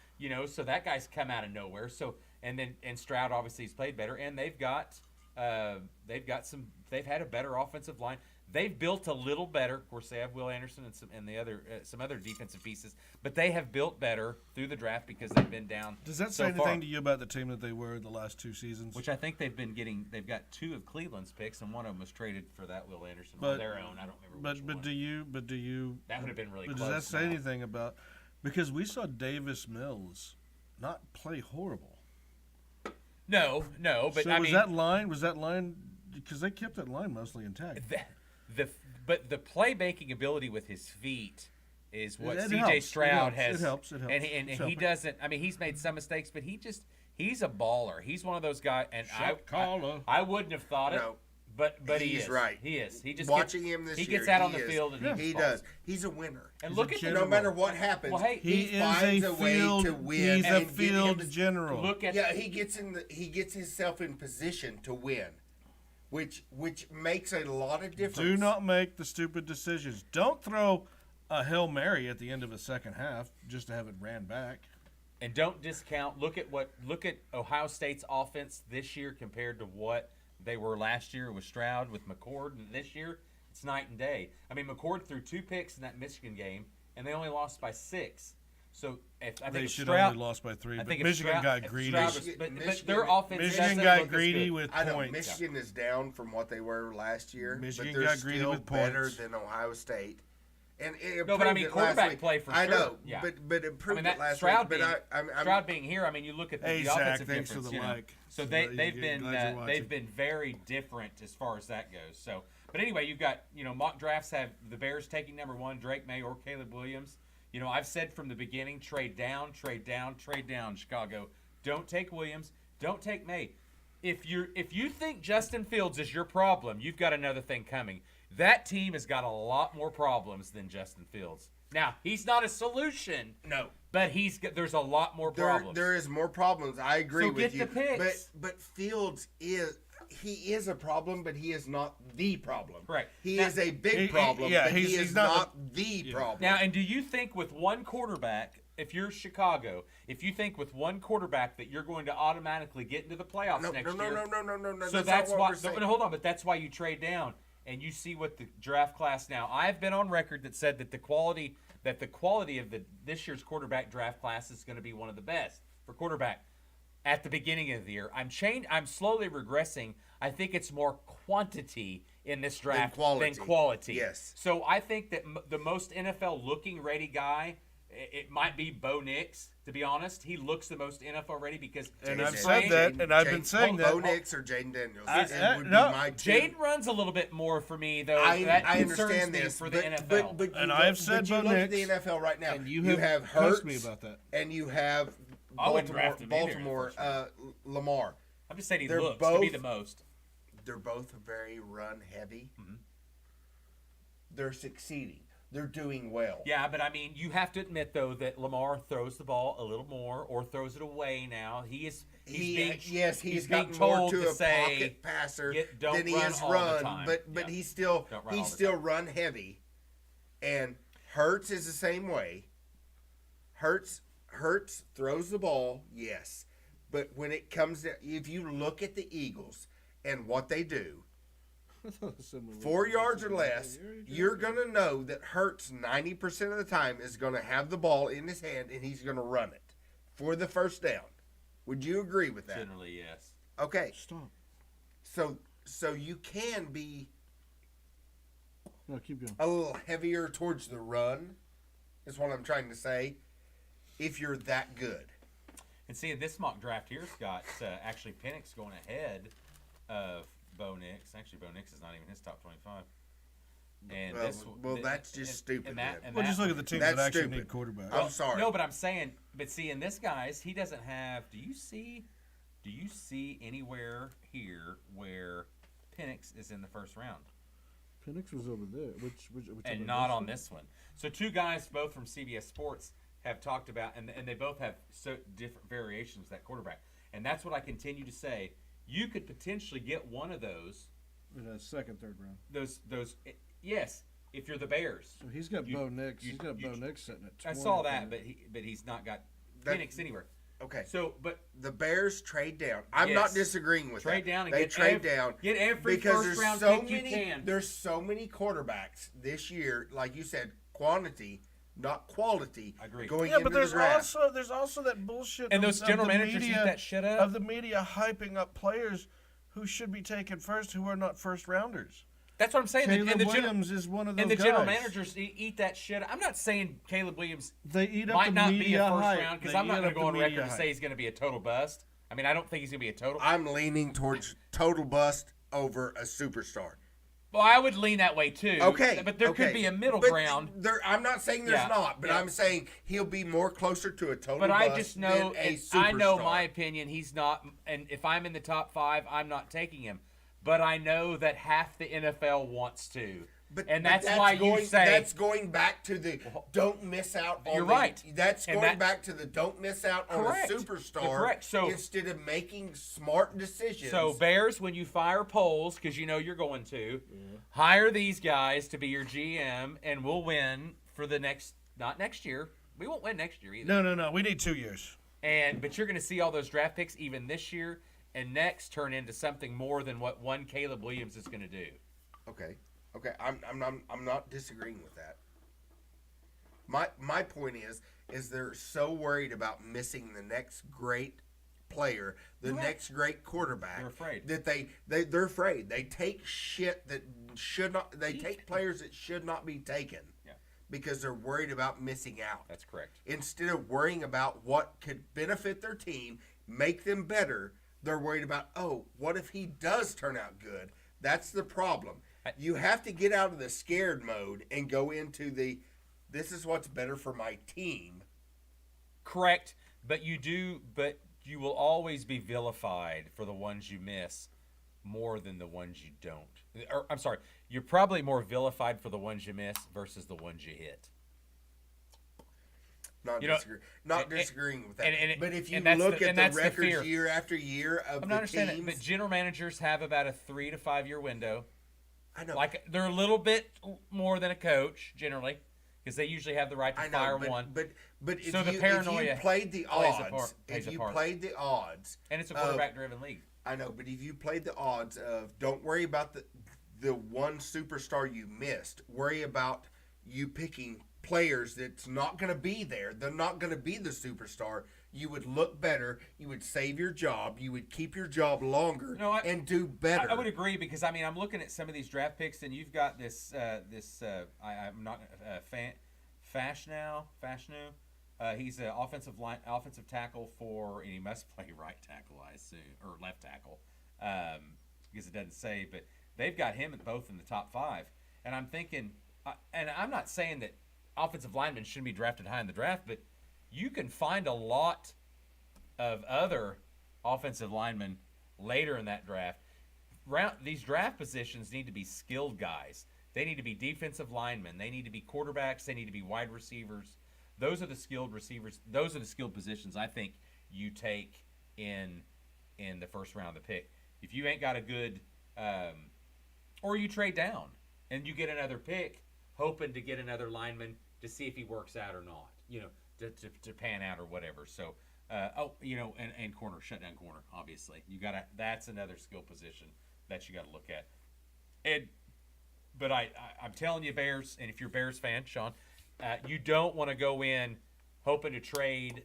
So that guy's come out of nowhere. So and Stroud obviously has played better, and they've had a better offensive line. They've built a little better. Of course, they have Will Anderson and some other defensive pieces, but they have built better through the draft because they've been down. Does that so say far. anything to you about the team that they were the last 2 seasons? Which I think they've been getting. They've got 2 of Cleveland's picks, and one of them was traded for that Will Anderson on their own. I don't remember which one. do you? That would have been really But close. does that say now. anything about? Because we saw Davis Mills not play horrible. No, but So I was mean that line? Was that line? Because they kept that line mostly intact. But the playmaking ability with his feet is what It C.J. helps. Stroud It has. helps. It helps. And, It's he helping. doesn't. I mean, he's made some mistakes, but he's a baller. He's one of those guys. And Shot caller. I wouldn't have thought it. No. But he He's is right. He is. He just Watching him this he year, gets out on he the is. field and He balls. does. He's a winner. And He's look a at general. No matter what happens, Well, hey, He is finds a a way field. to win. He's a and get field him- general. look at Yeah, he gets himself in position to win, which makes a lot of difference. Do not make the stupid decisions. Don't throw a Hail Mary at the end of a second half just to have it ran back. and don't discount. Look at Ohio State's offense this year compared to what they were last year with Stroud, with McCord, and this year it's night and day. I mean, McCord threw 2 picks in that Michigan game, and they only lost by 6. So I think They if should Stroud, only lost by 3, I but think if Michigan Stroud- got if greedy. Stroud was- but their offense Michigan doesn't got look as greedy good. with I know points. Michigan is down from what they were last year, Michigan but they're got greedy still with better points. than Ohio State. And it No, but I improved mean, it last quarterback week. play for I sure. know, Yeah. but improved that it last Stroud week. being, But I'm Stroud being here, I mean, you look at Hey, the Zach, offensive thanks for difference. the You know? like. So So they've glad been you're watching. they've been very different as far as that goes. So, but anyway, you've got mock drafts have the Bears taking number 1, Drake May or Caleb Williams. I've said from the beginning, trade down, Chicago. Don't take Williams. Don't take May. If you think Justin Fields is your problem, you've got another thing coming. That team has got a lot more problems than Justin Fields. Now, he's not a solution. No. But there's a lot more problems. There is more problems. I agree So with get you. the picks. But Fields is a problem, but he is not the problem. Right. He Now- is a big He- problem, yeah, but he he's is not not the problem. Now, and do you think with one quarterback, if you're Chicago, if you think with one quarterback that you're going to automatically get into the playoffs no, next no, year? no. So that's not what we're saying. No, hold on, but that's why you trade down and you see what the draft class now. I've been on record that said that the quality of this year's quarterback draft class is going to be one of the best for quarterback. At the beginning of the year, I'm slowly regressing. I think it's more quantity in this draft than quality. Yes. So I think that the most NFL looking ready guy, it might be Bo Nix. To be honest, he looks the most NFL ready because. And his I've frame- said that, and I've been saying that. Bo Nix or Jaden Daniels. I- would no. be my two. Jaden runs a little bit more for me, though. I That concerns understand me this for the but, NFL. But And you I've look, said but you Bo look at the Nix, NFL right now. and you have have Hurts cursed me about that. and you have I wouldn't draft him either in the Baltimore first Lamar. I'm just saying he They're looks to be both- the most. They're both very run heavy. Mm-hmm. They're succeeding. They're doing well. Yeah, but I mean, you have to admit though that Lamar throws the ball a little more or throws it away now. He's being He's being gotten more told to to a say, pocket passer don't than he run is all the run, time. but Yeah. he's still Don't run all the still time. run heavy. And Hurts is the same way. Hurts throws the ball, yes, but when it comes to, if you look at the Eagles and what they do, 4 yards or less, you're going to know that Hurts 90% of the time is going to have the ball in his hand and he's going to run it for the first down. Would you agree with that? Generally, yes. Okay. Stop. So you can be No, keep going. a little heavier towards the run, is what I'm trying to say, if you're that good. And see, this mock draft here's got actually Penix going ahead of Bo Nix. Actually, Bo Nix is not even his top 25. And Well, that's just stupid, then. Well, just look at the teams That's that actually stupid. need quarterbacks. I'm sorry. No, but I'm saying, in this guy's, he doesn't have. Do you see anywhere here where Penix is in the first round? Penix was over there, which And not on this one. So two guys, both from CBS Sports, have talked about, and they both have so different variations of that quarterback. And that's what I continue to say. You could potentially get one of those. in the second, third round. Yes, if you're the Bears. So he's got Bo Nix. He's got you- Bo Nix sitting at I 20. saw that, but he's not got That- Penix anywhere. Okay. So, but The Bears trade down. I'm Yes. not disagreeing with trade that. down and they get trade every, down Get every because first there's round so pick many. you can. There's so many quarterbacks this year, like you said, quantity, not quality. I agree. Going Yeah, into but there's the draft. also that bullshit. And those of general the managers eat media, that shit up. Of the media hyping up players who should be taken first, who are not first rounders. That's what I'm saying. Caleb And the Williams is one of those and the guys. general managers eat that shit. I'm not saying Caleb Williams They eat up might the not be media a first hype. round because They I'm not eat going to up go the on record media and hype. say he's going to be a total bust. I mean, I don't think he's going to be a total. I'm leaning towards total bust over a superstar. Well, I would lean that way too. Okay, but there could be a middle ground. I'm not saying there's Yeah, not, but yeah. I'm saying he'll be more closer to a total But bust I just know, than a and superstar. I know my opinion. He's not, and if I'm in the top 5, I'm not taking him. But I know that half the NFL wants to. And that's why you say that's going back to the don't miss out on You're right. That's And going back to the don't miss out on Correct. a superstar Correct. So, instead of making smart decisions. So Bears, when you fire polls, because you know you're going to, hire these guys to be your GM, and we'll win for the not next year. We won't win next year either. No. We need 2 years. But you're going to see all those draft picks even this year and next turn into something more than what one Caleb Williams is going to do. Okay, I'm not disagreeing with that. My point is they're so worried about missing the next great player, the next great quarterback. They're afraid that they're afraid. They take shit that should not. They take players that should not be taken. Yeah. Because they're worried about missing out. That's correct. Instead of worrying about what could benefit their team, make them better, they're worried about, oh, what if he does turn out good? That's the problem. You have to get out of the scared mode and go into this is what's better for my team. Correct, but you will always be vilified for the ones you miss more than the ones you don't. Or, I'm sorry, you're probably more vilified for the ones you miss versus the ones you hit. Not disagreeing with that. But if you and look at the records fear. Year after year of I'm the not understanding teams, that, but general managers have about a 3 to 5 year window. I know. Like they're a little bit more than a coach generally, because they usually have the right to fire one. But if, So the if paranoia you played the plays a odds, part- plays if a you part. played the odds, And it's a quarterback-driven league. I know. But if you played the odds of don't worry about the one superstar you missed, worry about you picking players that's not going to be there. They're not going to be the superstar. You would look better. You would save your job. You would keep your job longer and do better. I would agree because I'm looking at some of these draft picks, and you've got this I'm not Fashanu. He's an offensive tackle and he must play right tackle, I assume, or left tackle, because it doesn't say. But they've got him both in the top 5, and I'm thinking, and I'm not saying that offensive linemen shouldn't be drafted high in the draft, but you can find a lot of other offensive linemen later in that draft. These draft positions need to be skilled guys. They need to be defensive linemen. They need to be quarterbacks. They need to be wide receivers. Those are the skilled receivers. Those are the skilled positions I think you take in the first round of the pick. If you ain't got a good, or you trade down and you get another pick, hoping to get another lineman to see if he works out or not, to pan out or whatever. So, and corner, shutdown corner, obviously. That's another skill position that you got to look at. But I'm telling you, Bears, and if you're a Bears fan, Sean, you don't want to go in hoping to trade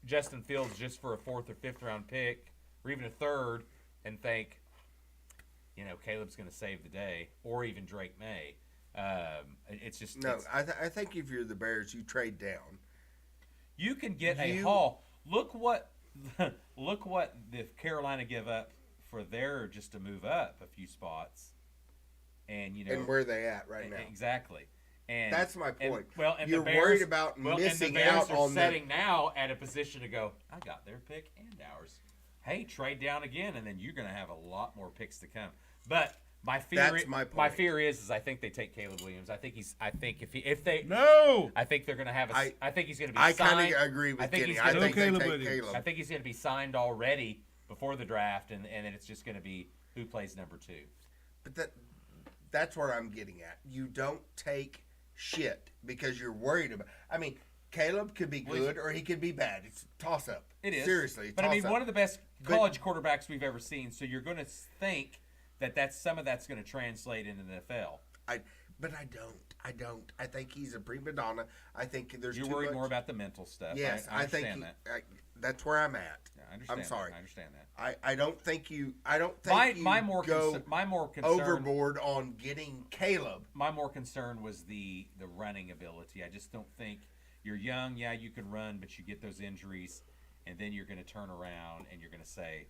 Justin Fields just for a 4th or 5th round pick, or even a 3rd, and think, Caleb's going to save the day, or even Drake May. It's just no. I think if you're the Bears, you trade down. You can get a haul. Look what the Carolina give up for just to move up a few spots, and where they at right now. Exactly. And that's my point. And you're the Bears, worried about missing out on setting now at a position to go, I got their pick and ours. Hey, trade down again, and then you're going to have a lot more picks to come. But my fear is I think they take Caleb Williams. I think I think they're going to have I think he's going to be signed. I kind of agree with Kenny. I think they take Caleb. I think he's going to be signed already before the draft, and then it's just going to be who plays number 2. But that's where I'm getting at. You don't take shit because you're worried about. I mean, Caleb could be good or he could be bad. It's a toss-up. It is. Seriously, but one of the best college quarterbacks we've ever seen, so you're going to think that some of that's going to translate into the NFL. But I don't. I think he's a prima donna. I think there's You're worried more about the mental stuff. Yes, I understand that. That's where I'm at. Yeah, I understand. I'm sorry. I understand that. I don't think you my more concern overboard on getting Caleb. My more concern was the running ability. I just don't think you're young. Yeah, you can run, but you get those injuries, and then you're going to turn around and you're going to say,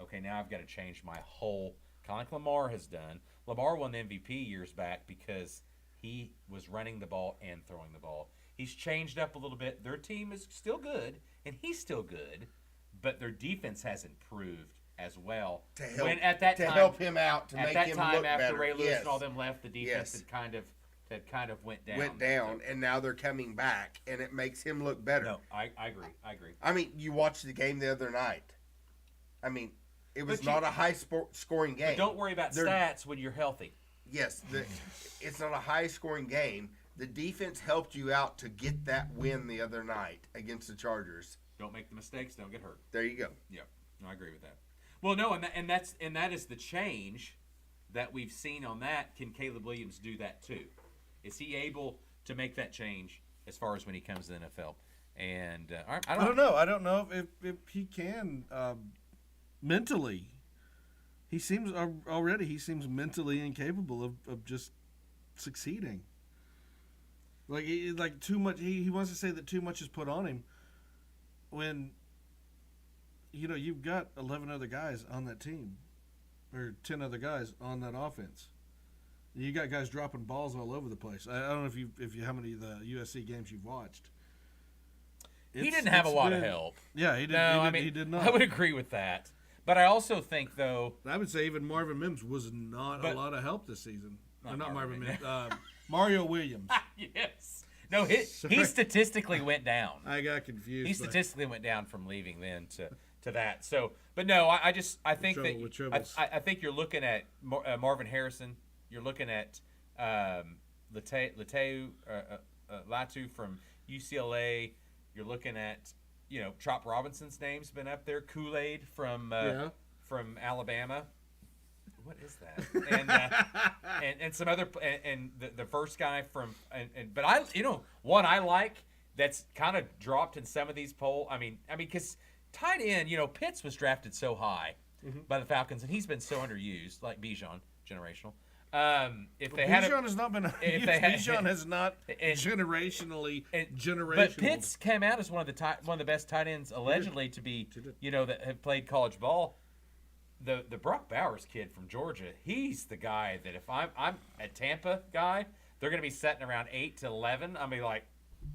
okay, now I've got to change my whole, kind of like Lamar has done. Lamar won the MVP years back because he was running the ball and throwing the ball. He's changed up a little bit. Their team is still good, and he's still good, but their defense has improved as well. To help, when at that to time, help him out, to at make that him time look after better. Ray Lewis Yes. and all them left, the defense Yes. had kind of went down. Went down, and now they're coming back, and it makes him look better. No, I agree. I agree. I mean, you watched the game the other night. I mean, it was But you- not a high-scoring game. But don't worry about They're- stats when you're healthy. Yes, it's not a high-scoring game. The defense helped you out to get that win the other night against the Chargers. Don't make the mistakes. Don't get hurt. There you go. Yeah, no, I agree with that. Well, no, and that is the change that we've seen on that. Can Caleb Williams do that too? Is he able to make that change as far as when he comes to the NFL? And I don't know. I don't know if he can mentally. He seems mentally incapable of just succeeding. Like too much. He wants to say that too much is put on him. When you've got 11 other guys on that team, or 10 other guys on that offense. You got guys dropping balls all over the place. I don't know if you how many of the USC games you've watched. He didn't have a lot of help. Yeah, he did. No, he did not. I would agree with that. But I also think, though, I would say even Marvin Mims was not a lot of help this season. Not Marvin Marvin Mims. Mario Williams. yes. No, he statistically went down. I got confused. He statistically went down from leaving then to that. So, but no, I think I think you're looking at Marvin Harrison. You're looking at Latu from UCLA. You're looking at Chop Robinson's name's been up there. Kool-Aid from Alabama. What is that? And some other and the first guy from but one I like that's kind of dropped in some of these polls. I mean because tight end, Pitts was drafted so high by the Falcons and he's been so underused, like Bijan, generational. Bijan has not been. Bijan has not generationally. But Pitts came out as one of the best tight ends allegedly to be that have played college ball. The Brock Bowers kid from Georgia, he's the guy that if I'm a Tampa guy, they're going to be setting around 8 to 11. I'll be like,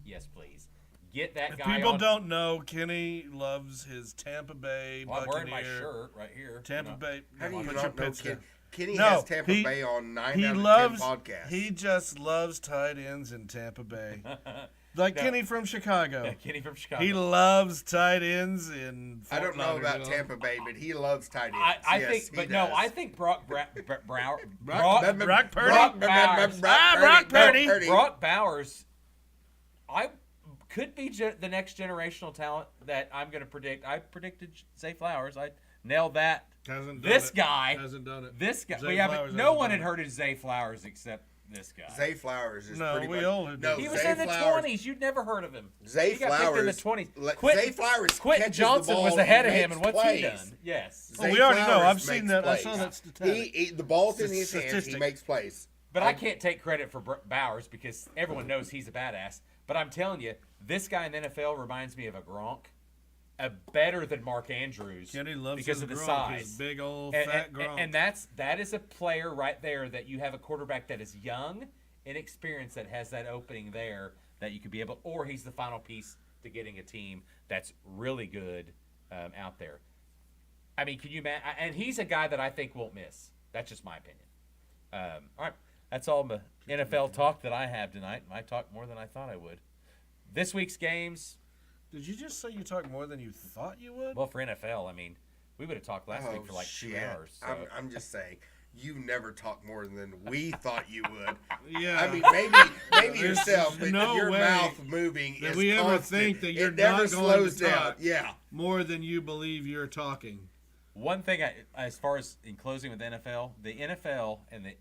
yes, please. Get that guy People on. don't know Kenny loves his Tampa Bay Well, I'm Buccaneer. wearing my shirt right here. Tampa Bay. How do you put not your know pits down. Kenny No, has Tampa he- Bay on 9 He out of loves. 10 podcasts. He just loves tight ends in Tampa Bay. Like No. Kenny from Chicago. Yeah, Kenny from Chicago. He loves tight ends in I Fort don't know about Lauderdale. Tampa Bay, but he loves tight ends. I Yes, think, he but does. no, I think Brock Bowers. Brock Purdy. Brock Bowers. Brock Purdy. Brock Bowers, I could be the next generational talent that I'm going to predict. I predicted Zay Flowers. I nailed that. Hasn't done This it. guy. Hasn't done it. This guy. Zay Yeah, Flowers but no hasn't one done had it. heard of Zay Flowers except this guy. Zay Flowers is No, pretty we much. all did. No, He was Zay in the Flowers, 20s. You'd never heard of him. Zay He got Flowers picked in the 20s. Zay Flowers Quentin catches Johnson the ball was ahead of and him, and makes what's he plays. done? Yes. Oh, Zay we already know. Flowers I've seen makes that. I plays. saw that statistic. The ball's in It's a his hands. He statistic. makes plays. But I can't take credit for Bowers because everyone knows he's a badass. But I'm telling you, this guy in the NFL reminds me of a Gronk, better than Mark Andrews Kenny loves because his of the Gronk, size. his big old And, fat and, Gronk. and that is a player right there that you have a quarterback that is young, inexperienced, that has that opening there that you could be able, or he's the final piece to getting a team that's really good out there. I mean, can you imagine? And he's a guy that I think won't miss. That's just my opinion. All right, that's all the NFL talk that I have tonight. I talked more than I thought I would. This week's games. Did you just say you talked more than you thought you would? Well, for NFL, I mean, we would have talked last week for like 2 hours. So. I'm just saying, you never talk more than we thought you would. Yeah. I mean, maybe There's yourself, but no your way mouth moving that is we ever constant. think that you're it never not going slows to down. talk. Yeah. More than you believe you're talking. One thing, as far as in closing with the NFL and the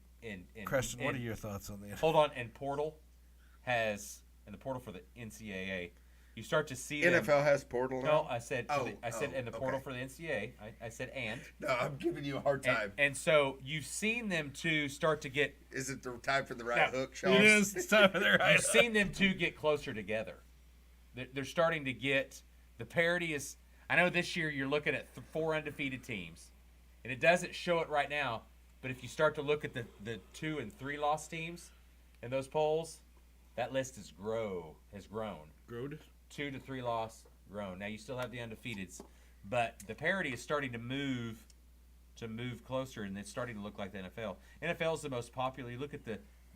Preston, what are your thoughts on the Hold on, and portal has and the portal for the NCAA. You start to see them. NFL has portal now? No, I said in the portal okay. for the NCAA. I said and. No, I'm giving you a hard time. And so you've seen them two start to get. Is it the time for the right No, hook, Sean? It is. It's time for the right. You've seen them two get closer together. They're starting to get the parity is. I know this year you're looking at 4 undefeated teams, and it doesn't show it right now. But if you start to look at the 2 and 3 loss teams in those polls, that list has grown. Growed? 2 to 3 loss, grown. Now you still have the undefeateds, but the parity is starting to move closer, and it's starting to look like the NFL. NFL is the most popular. You look at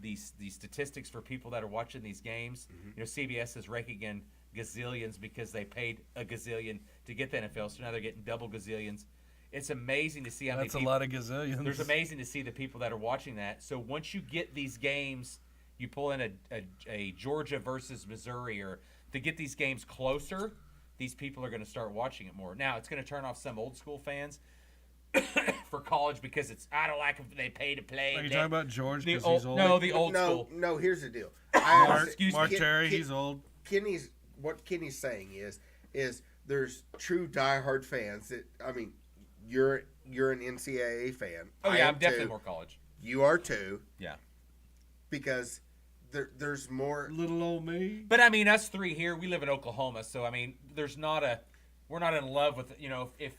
these statistics for people that are watching these games. You know, CBS is raking in gazillions because they paid a gazillion to get the NFL, so now they're getting double gazillions. It's amazing to see how That's many a people. lot of gazillions. There's amazing to see the people that are watching that. So once you get these games, you pull in a Georgia versus Missouri, or to get these games closer, these people are going to start watching it more. Now, it's going to turn off some old school fans for college because I don't like if they pay to play. Are you talking about George because old, he's old? No, the old school. No, here's the deal. Mark Terry, he's old. What Kenny's saying is there's true diehard fans that, I mean, you're an NCAA fan. Oh I yeah, am I'm definitely too. more college. You are too. Yeah. Because there's more. Little old me. But I mean, us three here, we live in Oklahoma, so I mean, we're not in love with, you know, if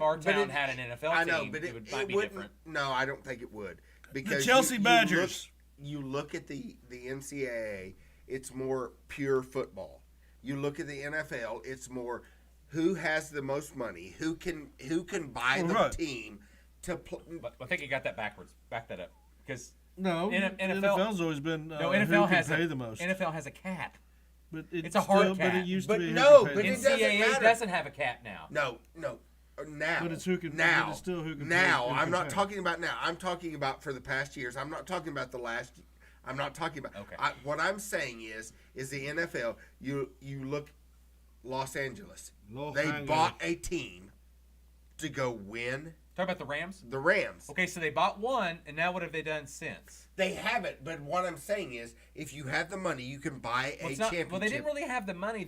our town had an NFL team, I know, but it might be wouldn't. different. No, I don't think it would. Because The Chelsea Badgers. You look at the NCAA, it's more pure football. You look at the NFL, it's more who has the most money, who can buy the team to play. But I think you got that backwards. Back that up, because No, NFL's always been no who NFL can has pay the most. NFL has a cap. But it's a hard cap. But it used But to be. no, who can but pay it the most. doesn't NCAA matter. doesn't have a cap now. No. Now. But it's who can. Now. But it's still who can. Now. Pay, who I'm can not pay. talking about now. I'm talking about for the past years. I'm not talking about the last. I'm not talking about. Okay. What I'm saying is the NFL. You look, Los Angeles. They bought a team to go win. Talk about the Rams. The Rams. Okay, so they bought one, and now what have they done since? They haven't. But what I'm saying is, if you have the money, you can buy a championship. Well, they didn't really have the money.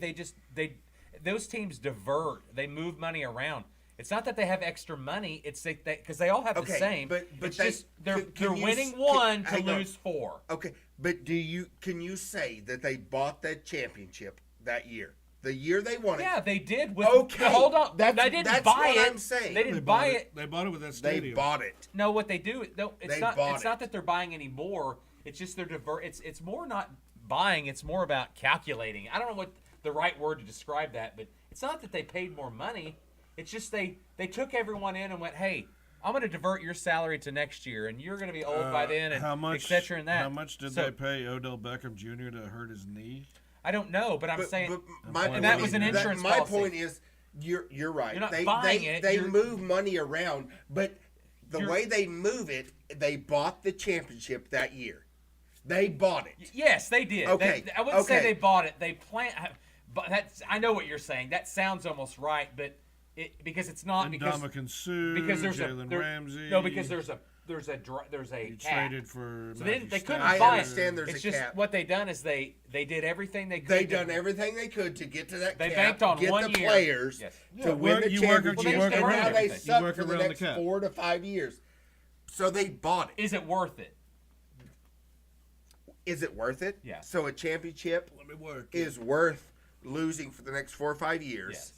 Those teams divert. They move money around. It's not that they have extra money. It's because they all have the same. But it's they, just they're can you winning can- one to hang on. lose 4. Okay, but can you say that they bought that championship that year? The year they won it. Yeah, they did. With, Okay, hold on. that's they didn't what buy it. I'm saying. They didn't buy it. They bought it with that They stadium. bought it. No, what they do? No, it's They not. bought It's not it. that they're buying any more. It's just they're divert. It's more not buying. It's more about calculating. I don't know what the right word to describe that, but it's not that they paid more money. It's just they took everyone in and went, hey, I'm going to divert your salary to next year, and you're going to be old by then, and how much, et cetera, and that. How much did they pay Odell Beckham Jr. to hurt his knee? I don't know, but I'm saying, But my and point that was is- an insurance My policy. point is, you're right. You're not they buying it, They you're- move money around, but the You're- way they move it, they bought the championship that year. They bought it. Yes, they did. Okay, I wouldn't say okay. they bought it. They but that's. I know what you're saying. That sounds almost right, but because it's not because Ndamukong because there's Jalen Ramsey. No, because there's a He cap. traded for. So they couldn't I buy understand it. there's It's a just cap. what they done is they did everything they could. They done everything they could to get to that They cap, banked on get 1 the year. players Yes. to Yeah, win the you work- you championship, work and around now they everything. suck You work for the around the next cap. 4 to 5 years. So they bought it. Is it worth it? Is it worth it? Yeah. So a championship Let me work. is worth losing for the next 4 or 5 years. Yes.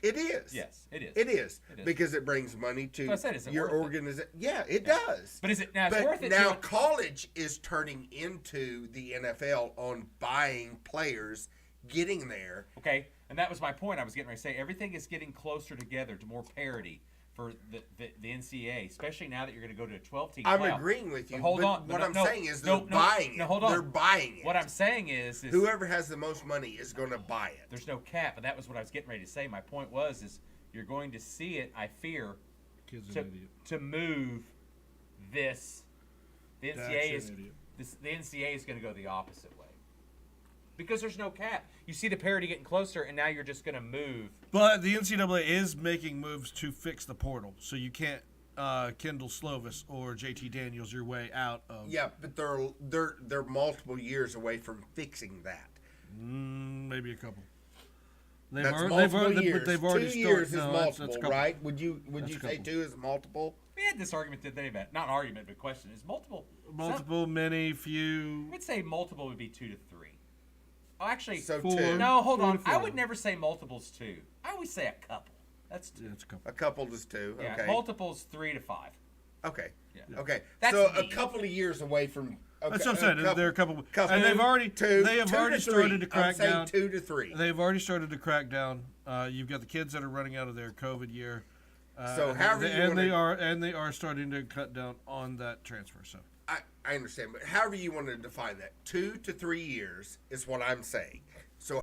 It is. Yes, it is. It is. It is. Because it brings money to So I said, is it your worth it? organization. Yeah, it does. But is it now? It's But worth it. now to- college is turning into the NFL on buying players, getting there. Okay, and that was my point. I was getting ready to say everything is getting closer together to more parity for the NCAA, especially now that you're going to go to a 12-team. I'm playoff. agreeing with you. But hold but on. What No, I'm no, saying is no, they're no, buying no, it. hold on. They're buying it. What I'm saying is Whoever has the most money is going to buy it. there's no cap, and that was what I was getting ready to say. My point is you're going to see it. I fear Kid's to, an idiot. to move this. The Dad's NCAA an is idiot. the NCAA is going to go the opposite way because there's no cap. You see the parity getting closer, and now you're just going to move. But the NCAA is making moves to fix the portal, so you can't Kendall Slovis or JT Daniels your way out of. Yeah, but they're multiple years away from fixing that. Maybe a couple. That's multiple years. But they've already 2 years started. is No, multiple, that's a couple. right? Would you That's a say couple. 2 is multiple? We had this argument today about not argument, but question is multiple. Multiple, many, few. I would say multiple would be 2 to 3. Oh, actually, So 4. 2. no, hold 4 on. to I 4. would never say multiples 2. I always say a couple. That's 2. Yeah, it's a couple. A couple is 2. Yeah, Okay. multiples 3 to 5. Okay. Yeah. Okay. That's so me. a couple of years away from. Okay, That's what I'm saying. There are a couple, and they've already started to crack down. 2 to 3. They've already started to crack down. You've got the kids that are running out of their COVID year. So however they are starting to cut down on that transfer. So I understand, but however you want to define that, 2 to 3 years is what I'm saying. So